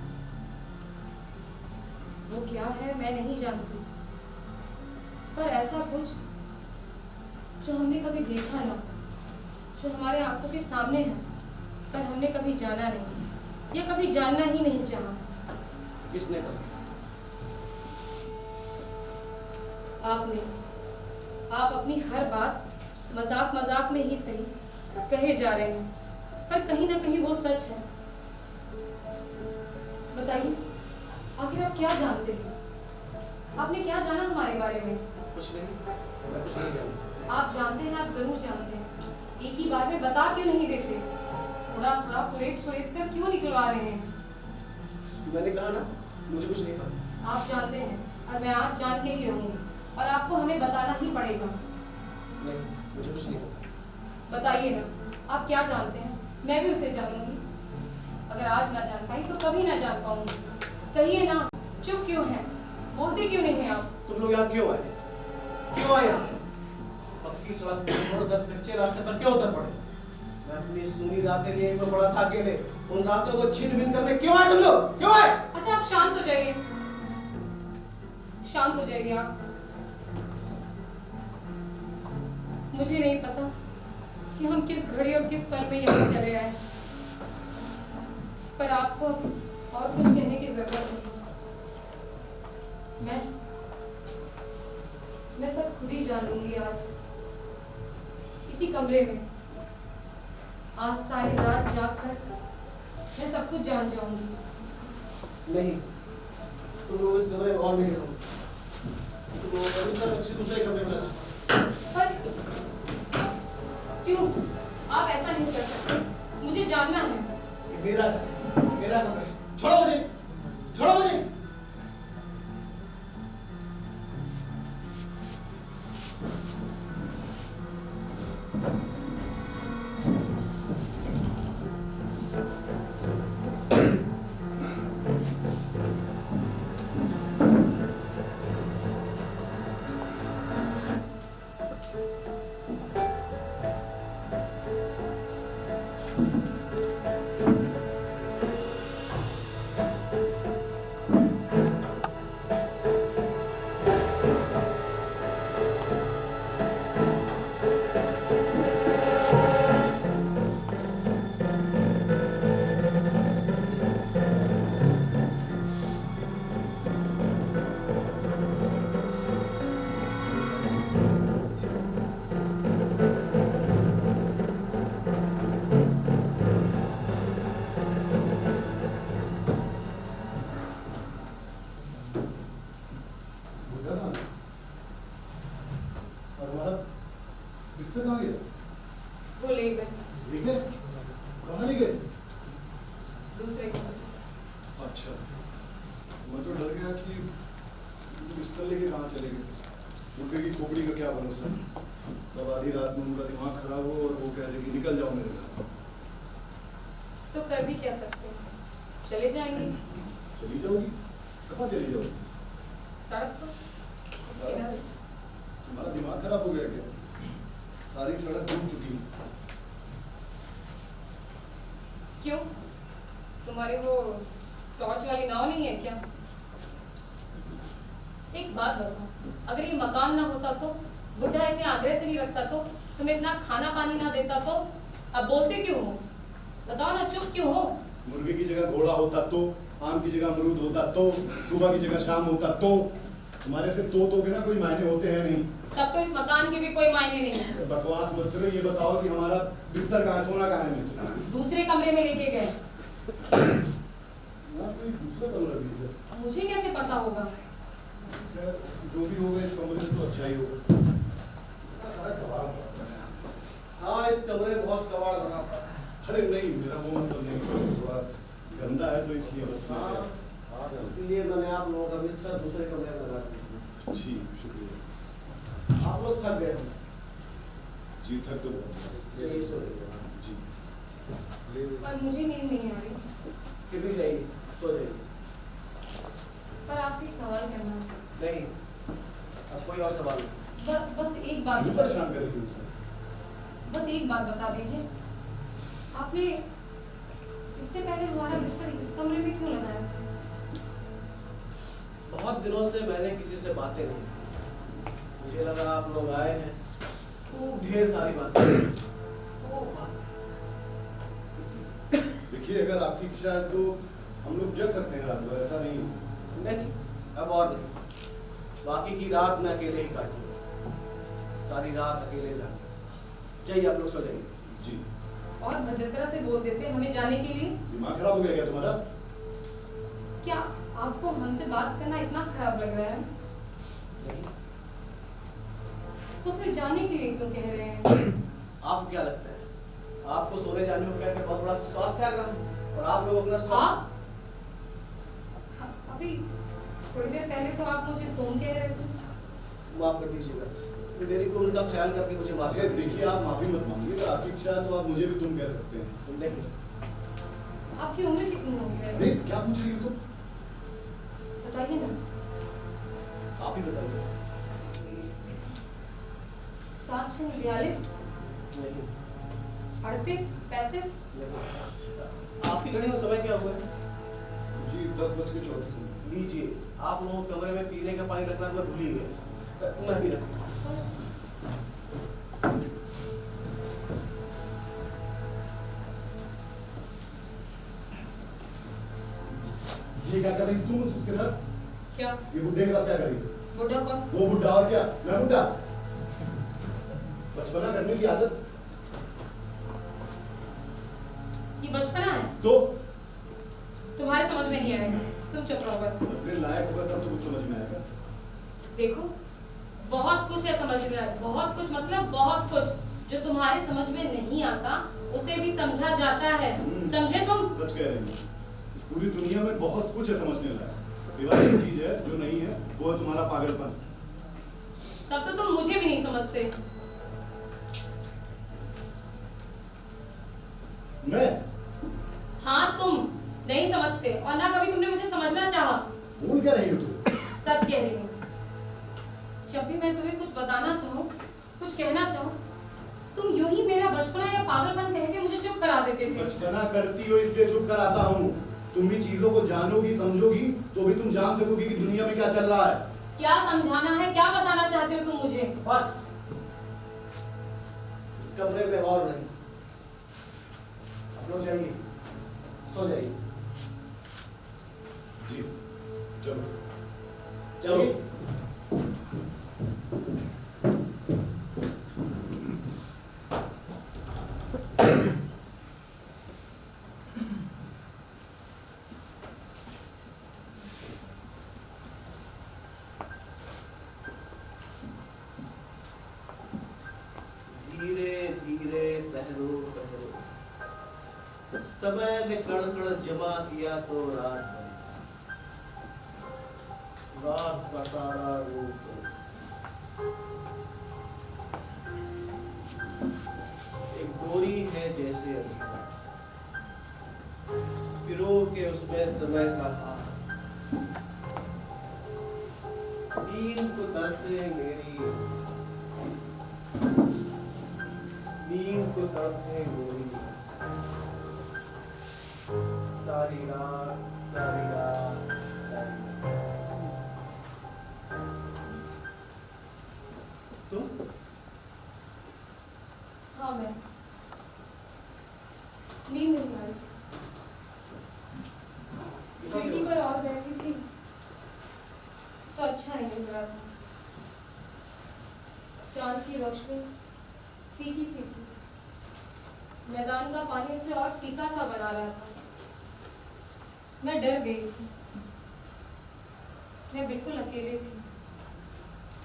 C: वो क्या है मैं नहीं जानती, पर ऐसा कुछ जो हमने कभी देखा ना, जो हमारे आंखों के सामने है पर हमने कभी जाना नहीं या कभी जानना ही नहीं चाहा।
D: किसने कहा?
C: आपने। आप अपनी हर बात मजाक मजाक में ही सही कहे जा रहे हैं, पर कहीं ना कहीं वो सच है। बताइए, आखिर आप क्या जानते हैं? आपने क्या जाना हमारे बारे में?
D: कुछ नहीं, मैं कुछ नहीं जानता।
C: आप जानते हैं, आप जरूर जानते हैं। एक ही बार में बता क्यों नहीं देते? थोड़ा थोड़ा कुरेद कर क्यों निकलवा रहे हैं?
D: मैंने कहा ना, मुझे कुछ नहीं पता।
C: आप जानते हैं और मैं आज जान के ही रहूंगी, और आपको हमें बताना ही पड़ेगा।
D: नहीं, मुझे कुछ नहीं पता।
C: बताइए ना, आप क्या जानते हैं? मैं भी उसे जानूंगी। अगर आज ना जान पाई तो कभी ना जान पाऊंगी। कहिए ना, चुप क्यों हैं? बोलते क्यों नहीं हैं आप?
D: तुम लोग यहाँ क्यों आए? क्यों आए यहाँ? पक्की सड़क पर छोड़कर कच्चे रास्ते पर क्यों उतर पड़े? मैं अपनी सुनी रातें लिए पर पड़ा था अकेले। उन रातों को छीन भिन करने क्यों आए तुम लोग? क्यों आए?
C: अच्छा, आप शांत हो जाइए, शांत हो जाइए आप। मुझे नहीं पता कि हम किस घड़ी और किस पल में यहाँ चले आए, पर आपको और कुछ कहने की जरूरत नहीं। मैं सब खुद ही जान लूंगी आज, इसी कमरे में। आज सारी रात जागकर मैं सब कुछ जान जाऊंगी।
D: नहीं, तुम लोग इस कमरे में और नहीं रहो। तुम लोग किसी दूसरे कमरे में रहो।
C: पर क्यों? आप ऐसा नहीं कर सकते। मुझे जानना है।
D: ये मेरा कमरा है। छोड़ो मुझे, छोड़ो मुझे।
C: वो ले गए
B: कहाँ ले गए?
C: दूसरे कमरे।
B: अच्छा, मैं तो डर गया कि बिस्तर लेके कहाँ चले गए। मुर्गे की खोपड़ी का क्या भरोसा, तब आधी रात में उनका दिमाग खराब हो और वो कह दे कि निकल जाओ मेरे घर से।
C: तो कर भी क्या सकते हैं, चले जाएंगे।
B: चली जाओगी? कहाँ चली जाओगी?
C: सड़क तो इस किनारे।
B: तुम्हारा दिमाग खराब हो गया क्या? सारी सड़क डूब चुकी है।
C: क्यों, तुम्हारे वो टॉर्च वाली नाव नहीं है क्या? एक बात बताओ, अगर ये मकान ना होता तो, बुढ़ा इतने आग्रह से नहीं रखता तो, तुम्हें इतना खाना पानी ना देता तो, अब बोलते क्यों हो? बताओ ना, चुप क्यों हो?
B: मुर्गे की जगह घोड़ा होता तो, आम की जगह अमरूद होता तो, सुबह की जगह शाम होता तो। तुम्हारे से तो के ना कोई मायने होते हैं नहीं।
C: तब तो इस मकान के भी कोई मायने नहीं है।
B: बकवास मत करो, ये बताओ कि हमारा बिस्तर कहाँ है, सोना कहाँ है?
C: दूसरे कमरे में लेके गए।
B: कोई दूसरा कमरा भी है।
C: मुझे कैसे पता होगा?
B: खैर, जो भी होगा इस कमरे में तो अच्छा ही होगा। सारा कबाड़ पड़ता है।
D: हाँ, इस कमरे में बहुत कबाड़ बना पड़ा है।
B: अरे नहीं, मेरा वो मतलब नहीं, थोड़ा गंदा है तो इसलिए बस मैं
D: हाँ, इसलिए मैंने आप लोगों का बिस्तर दूसरे कमरे में लगा दिया।
B: जी शुक्रिया।
D: आप लोग थक गए होंगे।
B: जी थक तो बहुत
D: चलिए सो जाइए।
B: जी।
C: पर मुझे नींद नहीं आ रही।
D: फिर भी जाइए, सो जाइए।
C: पर आपसे एक सवाल करना है।
D: नहीं, अब कोई और सवाल नहीं।
C: बस एक बात
B: क्यों परेशान कर रही हूँ?
C: बस एक बात बता दीजिए, आपने इससे पहले हमारा बिस्तर इस कमरे में क्यों लगाया था?
D: बहुत दिनों से मैंने किसी से बातें नहीं की। मुझे लगा आप लोग आए हैं, खूब ढेर सारी बातें।
B: देखिए, अगर आपकी इच्छा है तो हम लोग जग सकते हैं रात भर, ऐसा नहीं है।
D: नहीं, अब और नहीं। बाकी की रात मैं अकेले ही काटूंगा, सारी रात अकेले जाऊंगा। चाहिए आप लोग सो जाइए।
B: जी।
C: और भद्रता से बोल देते हमें जाने के लिए।
B: दिमाग खराब हो गया क्या तुम्हारा?
C: क्या आपको हमसे बात करना इतना खराब लग रहा है?
D: नहीं।
C: तो फिर जाने के लिए क्यों कह रहे हैं?
D: आपको क्या लगता है आपको सोने जाने को क्या बहुत बड़ा स्वार्थ त्याग रहा, और आप लोग अपना स्वार्थ।
C: अभी थोड़ी देर पहले तो आप मुझे तुम कह रहे थे।
D: माफ कर दीजिएगा, मेरी को उनका ख्याल करके मुझे माफ कर दीजिए।
B: देखिए, आप माफी मत मांगिए, अगर आपकी इच्छा है तो आप मुझे भी तुम कह सकते हैं।
D: नहीं।
C: आपकी उम्र कितनी होगी वैसे?
B: अरे क्या पूछ रही हो तुम?
C: बताइए ना।
D: आप ही बताइए।
C: 742
D: नहीं,
C: 38 35।
D: नहीं। आपकी घड़ी में समय क्या हुआ है?
B: जी 10:34।
D: लीजिए, आप लोगों कमरे में पीने का पानी रखना मैं भूल ही गया। मैं भी रखूँ।
B: ये क्या कर रही तुम उसके साथ?
C: क्या?
B: ये बुड्ढे के साथ क्या कर रही थी?
C: बुढ़ा कौन?
B: वो बुड्ढा और क्या? मैं बुड्ढा? बचपना करने की आदत।
C: ये बचपना है
B: तो
C: तुम्हारे समझ में नहीं आएगा, तुम चुप रहो बस।
B: बचने लायक होगा तब तो कुछ समझ में आएगा।
C: देखो, बहुत कुछ है समझ में, बहुत कुछ मतलब बहुत कुछ जो तुम्हारे समझ में नहीं आता उसे भी समझा जाता है, समझे तुम?
B: सच कह रही हो। इस पूरी दुनिया में बहुत कुछ है समझने लायक, सिवाय एक चीज है जो नहीं है, वो है तुम्हारा पागलपन।
C: तब तो तुम मुझे भी नहीं समझते।
B: मैं?
C: हाँ, तुम नहीं समझते और ना कभी तुमने मुझे समझना चाहा।
B: भूल क्या रही हो तुम?
C: सच कह रही हूँ। जब भी मैं तुम्हें कुछ बताना चाहूँ, कुछ कहना चाहूँ, तुम यूं ही मेरा बचपना या पागलपन कह के मुझे चुप करा देते थे।
B: बचपना करती हो इसलिए चुप कराता हूँ। तुम भी चीजों को जानोगी, समझोगी तो भी तुम जान सकोगी कि दुनिया में क्या चल रहा है।
C: क्या समझाना है, क्या बताना चाहते हो तुम मुझे?
D: बस इस कमरे में और नहीं। आप लोग जाइए, सो जाइए।
B: जी चलो चलो।
D: धीरे धीरे पहरो पहरो, समय ने कण कण जमा किया तो रात बनी। रात का सारा रूप एक डोरी है जैसे अंधेरा, पिरो के उसमें समय का हाथ। नींद को तरसे मेरी, नींद को तड़पे मेरी, सारी रात सारी रात सारी रात। तुम?
C: हाँ, मैं नींद नहीं आई। खिड़की पर और बैठी थी तो अच्छा नहीं लग रहा था। चांद की रोशनी फीकी सी थी, मैदान का पानी उसे और फीका सा बना रहा था। मैं डर गई थी, मैं बिल्कुल अकेले थी।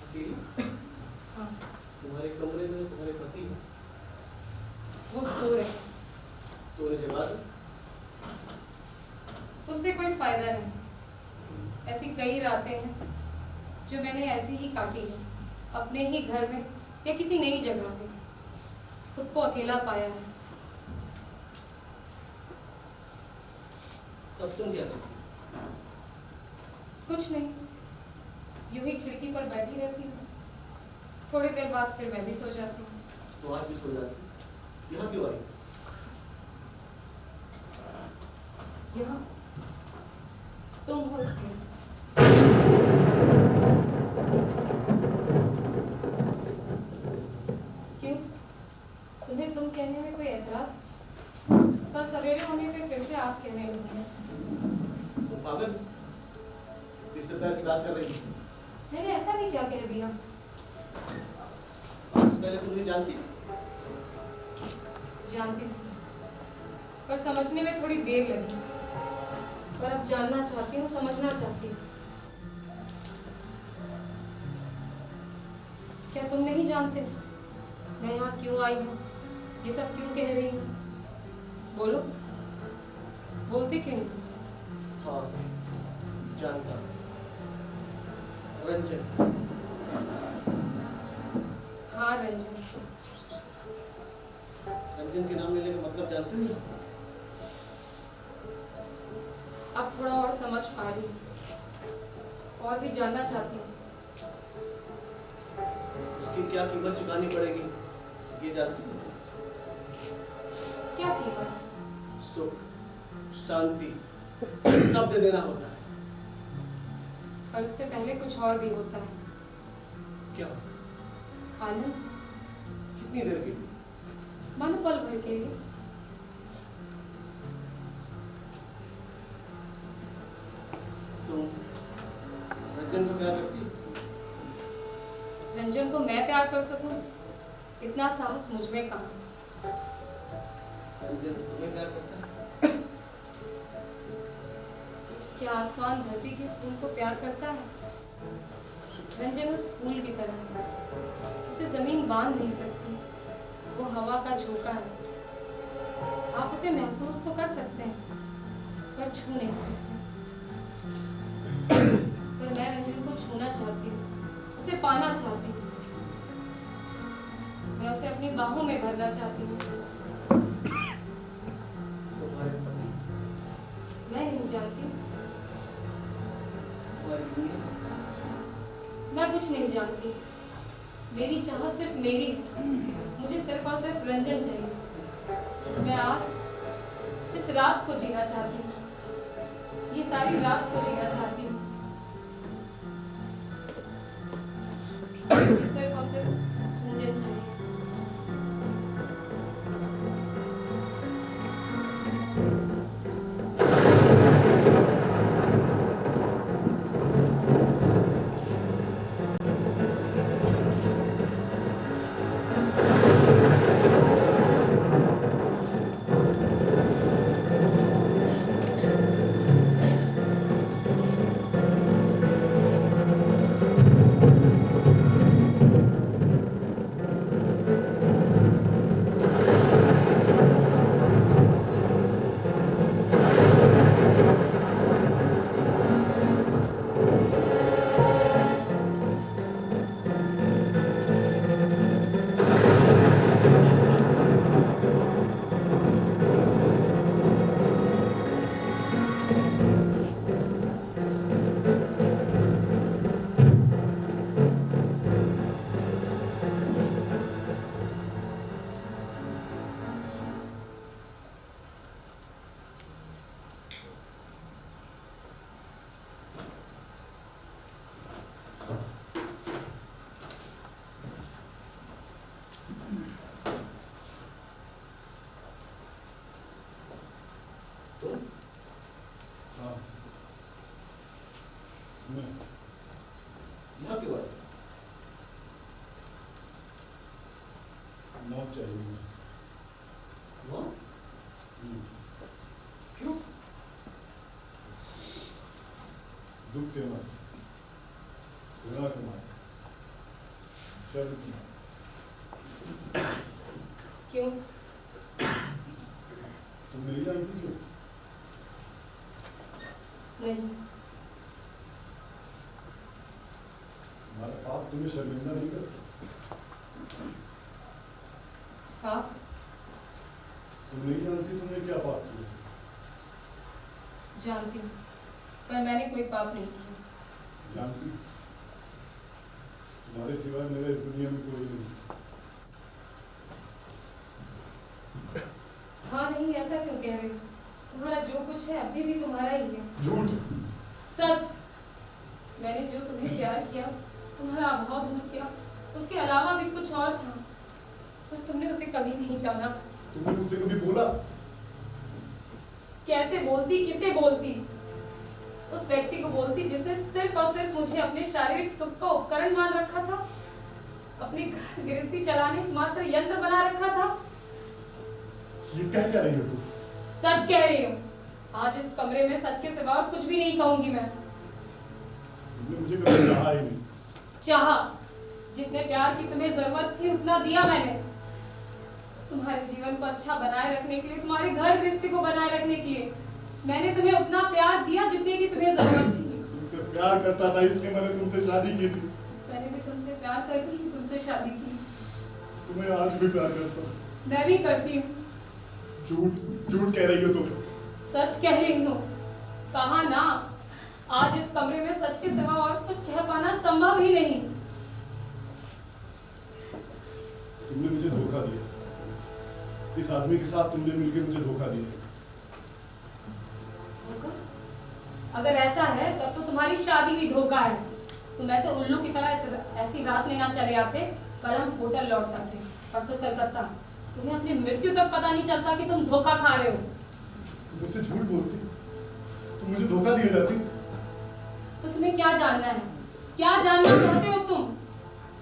D: अकेली?
C: हाँ,
D: तुम्हारे कमरे में तुम्हारे पति हैं?
C: वो सो रहे।
D: सोने के बाद?
C: उससे कोई फायदा नहीं। ऐसी कई रातें हैं जो मैंने ऐसी ही काटी है, अपने ही घर में या किसी नई जगह पे, खुद को अकेला पाया है।
D: तब तुम क्या करती?
C: कुछ नहीं, यूं ही खिड़की पर बैठी रहती हूँ। थोड़ी देर बाद फिर मैं भी सो जाती हूँ।
D: तो आज भी सो जाती? यहाँ क्यों आई?
C: यहाँ तुम हो इसलिए। क्यों? तुम्हें तुम कहने में कोई एतराज? कल सवेरे होने पे फिर से आप कहने लगी हैं।
D: तुम पागल? रिश्तेदार की बात कर रही थी?
C: मैंने ऐसा भी क्या कह दिया?
D: आज से पहले तुम नहीं जानती?
C: जानती थी, पर समझने में थोड़ी देर लगी। पर अब जानना चाहती हूँ, समझना चाहती हूँ। क्या तुम नहीं जानते मैं यहाँ क्यों आई हूँ, ये सब क्यों कह रही हूँ? बोलो, बोलते क्यों नहीं?
D: हाँ, जानता। रंजन।
C: हाँ, रंजन।
D: रंजन के नाम लेने का मतलब जानते हो?
C: अब थोड़ा और समझ पा रही हूँ और भी जानना चाहती हूँ।
D: उसकी क्या कीमत चुकानी पड़ेगी ये जानती हो?
C: क्या कीमत?
D: सुख, शांति, सब दे देना होता है।
C: पर उससे पहले कुछ और भी होता है।
D: क्या?
C: आनंद।
D: कितनी देर के लिए?
C: मानो पल भर के लिए।
D: तुम रंजन को प्यार करती हो?
C: रंजन को मैं प्यार कर सकूं, इतना साहस मुझ में कहाँ?
D: रंजन तुम्हें प्यार करता है?
C: क्या आसमान धरती के फूल को प्यार करता है? रंजन उस फूल की तरह है, उसे जमीन बांध नहीं सकती। वो हवा का झोंका है, आप उसे महसूस तो कर सकते हैं पर छू नहीं सकते। पर मैं रंजन को छूना चाहती हूँ, उसे पाना चाहती हूँ, मैं उसे अपनी बाहों में भरना चाहती हूँ।
D: तुम्हारे पति?
C: मैं नहीं जानती,
D: तुम्हारी दुनिया?
C: मैं कुछ नहीं जानती। मेरी चाह सिर्फ मेरी है, मुझे सिर्फ और सिर्फ रंजन चाहिए। मैं आज इस रात को जीना चाहती हूँ, ये सारी रात को जीना चाहती हूँ। मुझे सिर्फ और सिर्फ रंजन चाहिए।
B: हाँ मैं
D: यहाँ क्यों आए?
B: मौत चाहिए मुझे।
D: वहाँ?
B: हम्म,
D: क्यों?
B: दुख के मारे, गुनाह के मारे, शर्म के मारे।
C: क्यों?
B: तुम नहीं जानती क्यों?
C: नहीं,
B: हमारा पाप तुम्हें शर्मिंदा नहीं करता।
C: हाँ,
B: तुम नहीं जानती तुमने क्या पाप किया।
C: जानती हूँ, पर मैंने कोई पाप नहीं किया।
B: जानती तुम्हारे सिवाय मेरा इस दुनिया में कोई नहीं।
C: हाँ नहीं, ऐसा क्यों कह रहे हो? तुम्हारा जो कुछ है अभी भी तुम्हारा ही है।
B: झूठ।
C: सच, मैंने जो तुम्हें प्यार किया, तुम्हारा अभाव दूर किया, उसके अलावा भी कुछ और था, पर तुमने उसे कभी नहीं जाना।
B: तुमने मुझसे कभी बोला?
C: कैसे बोलती, किसे बोलती? उस व्यक्ति को बोलती जिसने सिर्फ और सिर्फ मुझे अपने शारीरिक सुख का उपकरण मान रखा था, अपनी घर गृहस्थी चलाने मात्र यंत्र बना रखा था।
B: ये क्या कह रही हो तुम?
C: सच कह रही हूँ। आज इस कमरे में सच के सिवा और कुछ भी नहीं कहूंगी मैं।
B: तुमने मुझे कभी चाहा ही नहीं।
C: चाहा, जितने प्यार की तुम्हें जरूरत थी उतना दिया मैंने। तुम्हारे जीवन को अच्छा बनाए रखने के लिए, तुम्हारे घर गृहस्थी को बनाए रखने के लिए मैंने तुम्हें उतना प्यार दिया जितने की तुम्हें जरूरत थी।
B: तुमसे प्यार करता था इसलिए मैंने तुमसे शादी की थी।
C: मैंने भी तुमसे प्यार करके ही तुमसे शादी की।
B: तुम्हें आज भी प्यार करता हूँ।
C: मैं भी करती हूँ।
B: झूठ झूठ कह रही हो तुम।
C: सच कह रही हूँ। कहा ना, आज इस कमरे में सच के सिवा और कुछ कह पाना संभव ही नहीं।
B: तुमने मुझे धोखा दिया। इस आदमी के साथ तुमने मिलकर मुझे धोखा दिया।
C: धोखा? अगर ऐसा है तब तो तुम्हारी शादी भी धोखा है। तुम ऐसे उल्लू की तरह ऐसी रात में ना चले आते, कल हम होटल लौट जाते, परसों कलकत्ता। तुम्हें अपनी मृत्यु तक पता नहीं चलता कि तुम धोखा खा रहे हो।
B: तुम मुझसे झूठ बोलती, तुम मुझे धोखा दिए जाती।
C: तो तुम्हें क्या जानना है? क्या जानना चाहते हो तुम?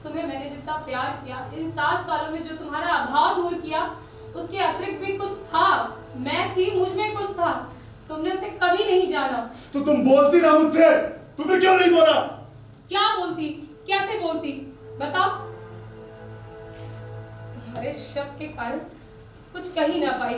C: तुम्हें मैंने जितना प्यार किया, इन 7 सालों में जो तुम्हारा अभाव दूर किया, उसके अतिरिक्त भी कुछ था। मैं थी, मुझ में कुछ था। तुमने उसे कभी नहीं जाना।
B: तो तुम बोलती ना मुझसे, तुमने क्यों नहीं बोला?
C: क्या बोलती? कैसे बोलती? बताओ। तुम्हारे शक के कारण कुछ कह ही ना पाई।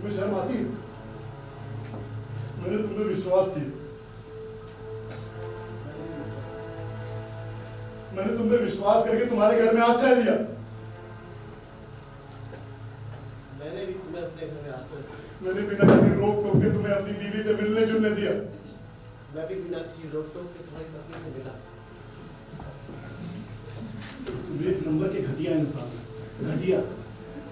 B: तुम्हें शर्म आती है? मैंने तुम पे विश्वास किया, मैंने तुम पे विश्वास करके तुम्हारे घर में आश्रय दिया।
D: मैंने भी तुम्हें अपने घर में आश्रय दिया।
B: मैंने बिना किसी रोक टोक के तुम्हें अपनी बीवी से मिलने जुलने दिया।
D: मैं भी बिना किसी रोक टोक के तुम्हारी पत्नी से मिला।
B: तुम एक नंबर के घटिया इंसान हो, घटिया।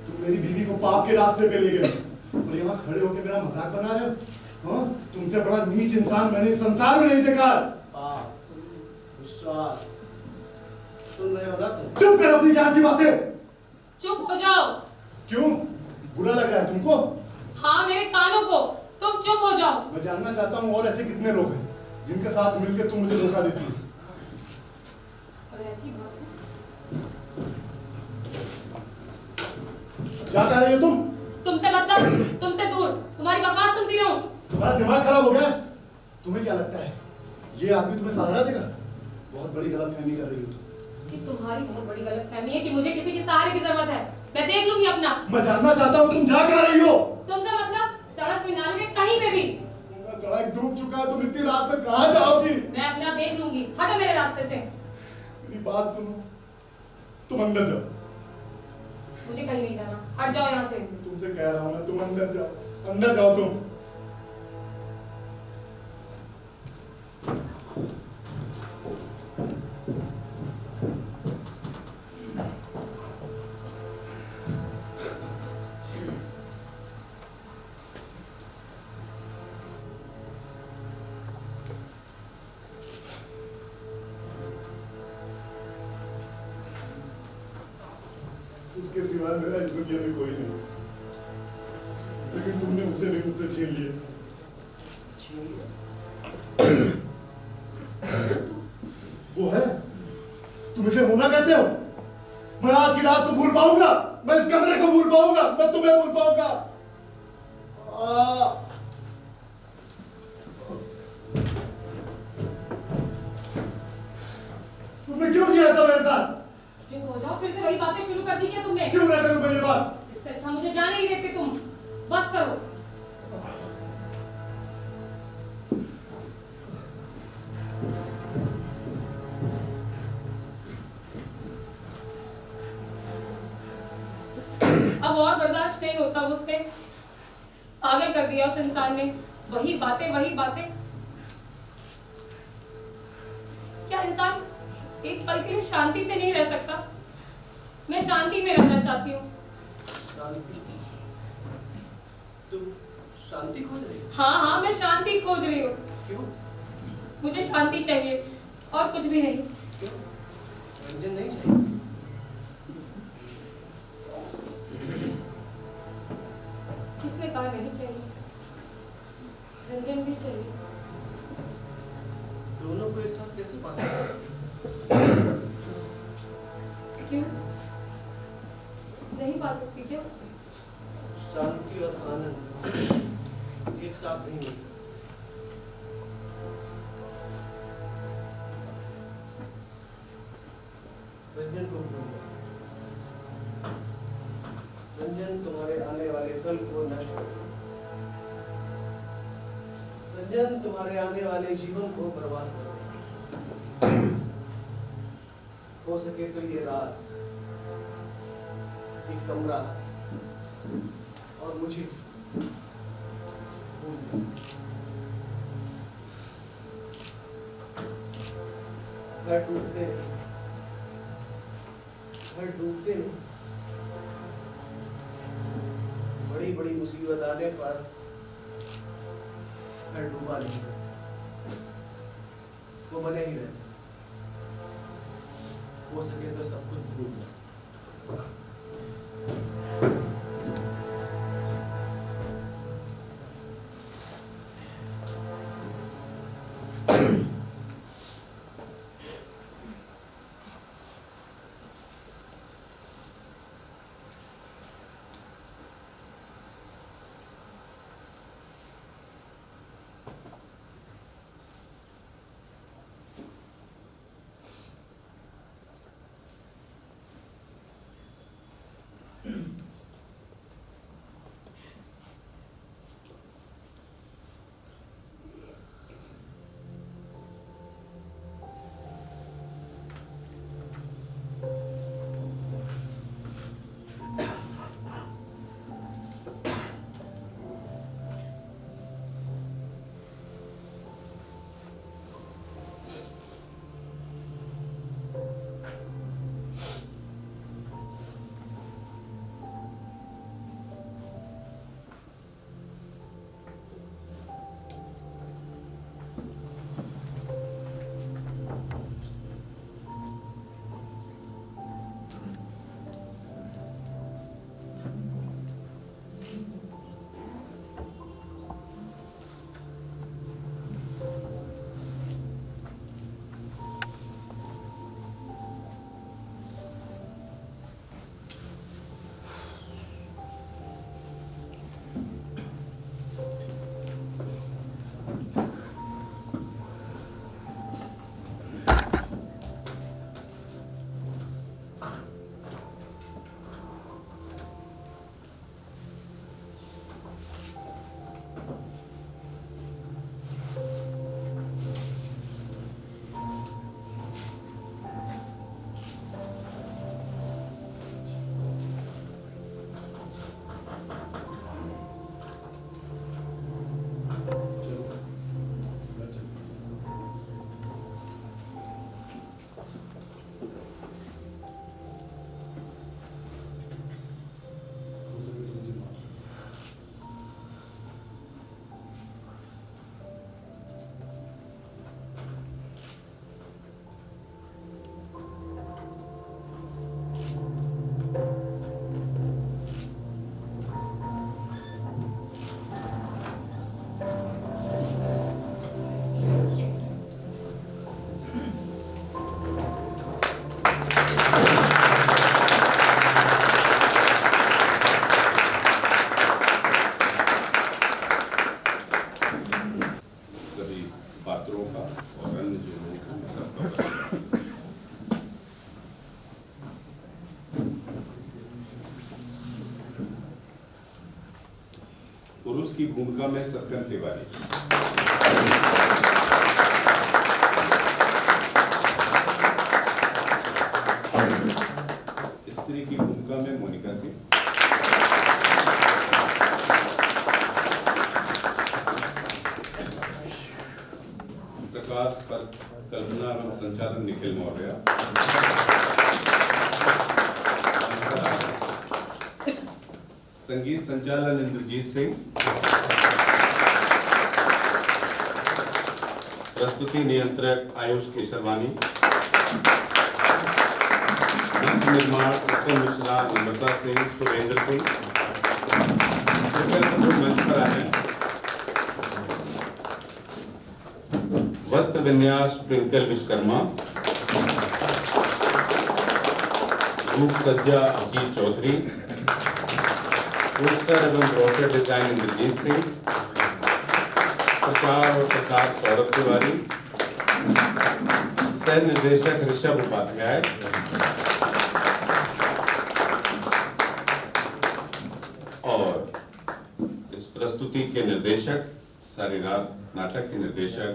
B: तुम मेरी बीवी को पाप के रास्ते पे ले गए और यहाँ खड़े होकर मेरा मजाक बना रहे हो। हाँ? तुमसे बड़ा नीच इंसान मैंने इस संसार में नहीं देखा।
D: पाप, विश्वास, सुन रहे हो ना तुम?
B: चुप कर अपनी जान की बातें।
C: चुप हो जाओ।
B: क्यों? बुरा लग रहा है तुमको?
C: हाँ, मेरे कानों को। तुम चुप हो जाओ।
B: मैं जानना चाहता हूँ और ऐसे कितने लोग हैं जिनके साथ मिलकर तुम मुझे धोखा देती हो।
C: और ऐसी बात है।
B: क्या कह रही हो तुम?
C: तुमसे मतलब, तुमसे दूर। तुम्हारी बकवास सुनती रहूं।
B: तुम्हारा दिमाग खराब हो गया है? तुम्हें क्या लगता है ये आदमी तुम्हें सहारा देगा? बहुत बड़ी गलतफहमी कर रही हो तुम।
C: कि तुम्हारी बहुत बड़ी गलतफहमी है कि मुझे किसी के सहारे की जरूरत है। मैं देख लूंगी अपना।
B: मैं जानना चाहता हूँ तुम जा कहाँ रही हो?
C: तुमसे मतलब सड़क पे, नाले में, कहीं पे भी।
B: सड़क डूब चुका है, तुम इतनी रात में कहाँ जाओगी?
C: मैं अपना देख लूंगी। हटो मेरे रास्ते से।
B: मेरी बात सुनो, तुम अंदर जाओ।
C: मुझे कहीं नहीं जाना। हट जाओ यहाँ से।
B: तुमसे कह रहा हूँ मैं, तुम अंदर जाओ, अंदर जाओ तुम। उसके सिवाय मेरा इस दुनिया में कोई नहीं, लेकिन तुमने उसे भी मुझसे छीन लिया। वो है, तुम इसे होना कहते हो? मैं आज की रात को भूल पाऊंगा? मैं इस कमरे को भूल पाऊंगा? मैं तुम्हें भूल पाऊंगा? तुमने क्यों किया था मेरे साथ?
C: चुप हो जाओ। फिर से वही बातें शुरू कर दी क्या तुमने?
B: क्यों ना करूं मैं ये बात?
C: इससे अच्छा मुझे जाने ही देते तुम। बस करो। अब और बर्दाश्त नहीं होता मुझसे। पागल कर दिया उस इंसान ने। वही बातें, वही बातें। क्या इंसान एक पल के लिए शांति से नहीं रह सकता? मैं शांति में रहना चाहती हूँ।
D: शांति? तुम शांति खोज रही हो?
C: हाँ हाँ, मैं शांति खोज रही हूँ।
D: क्यों?
C: मुझे शांति चाहिए और कुछ भी नहीं।
D: क्यों? रंजन नहीं चाहिए?
C: किसने कहा नहीं चाहिए? रंजन भी चाहिए।
D: दोनों को एक साथ कैसे पा सकते हो?
C: क्यों नहीं पा सकती? क्यों?
D: शांति और आनंद एक साथ नहीं मिल सकते। रंजन को भूल जाओ। रंजन तुम्हारे आने वाले कल को नष्ट कर देगा। रंजन तुम्हारे आने वाले जीवन को बर्बाद कर देगा। हो सके तो ये रात, एक कमरा और मुझे भूल जाओ। घर टूटते, घर डूबते, बड़ी बड़ी मुसीबत आने पर घर डूबा नहीं, वो बने ही रहते। हो सके तो सब कुछ भूल जाओ।
A: पुरुष की भूमिका में सत्यन तिवारी, स्त्री की भूमिका में मोनिका सिंह, प्रकाश पर कल्पना एवं संचालन निखिल मौर्य, संगीत संचालन इंद्रजीत सिंह, प्रस्तुति नियंत्रक आयुष केशरवानी, मंच निर्माण उत्तम मिश्रा, नम्रता सिंह, सुरेंद्र सिंह। मंच पर आए। वस्त्र विन्यास ट्विंकल विश्वकर्मा, रूप सज्जा अजीत चौधरी, पोस्टर एवं ब्रोशर डिजाइन इंद्रजीत सिंह, प्रचार और प्रसार सौरभ तिवारी, सह निर्देशक ऋषभ उपाध्याय, और इस प्रस्तुति के निर्देशक, सारी रात नाटक के निर्देशक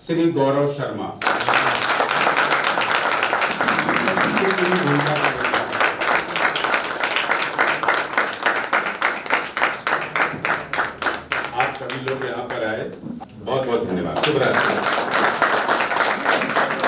A: श्री गौरव शर्मा। आप सभी लोग यहाँ पर आए, बहुत बहुत धन्यवाद। शुभ रात्रि।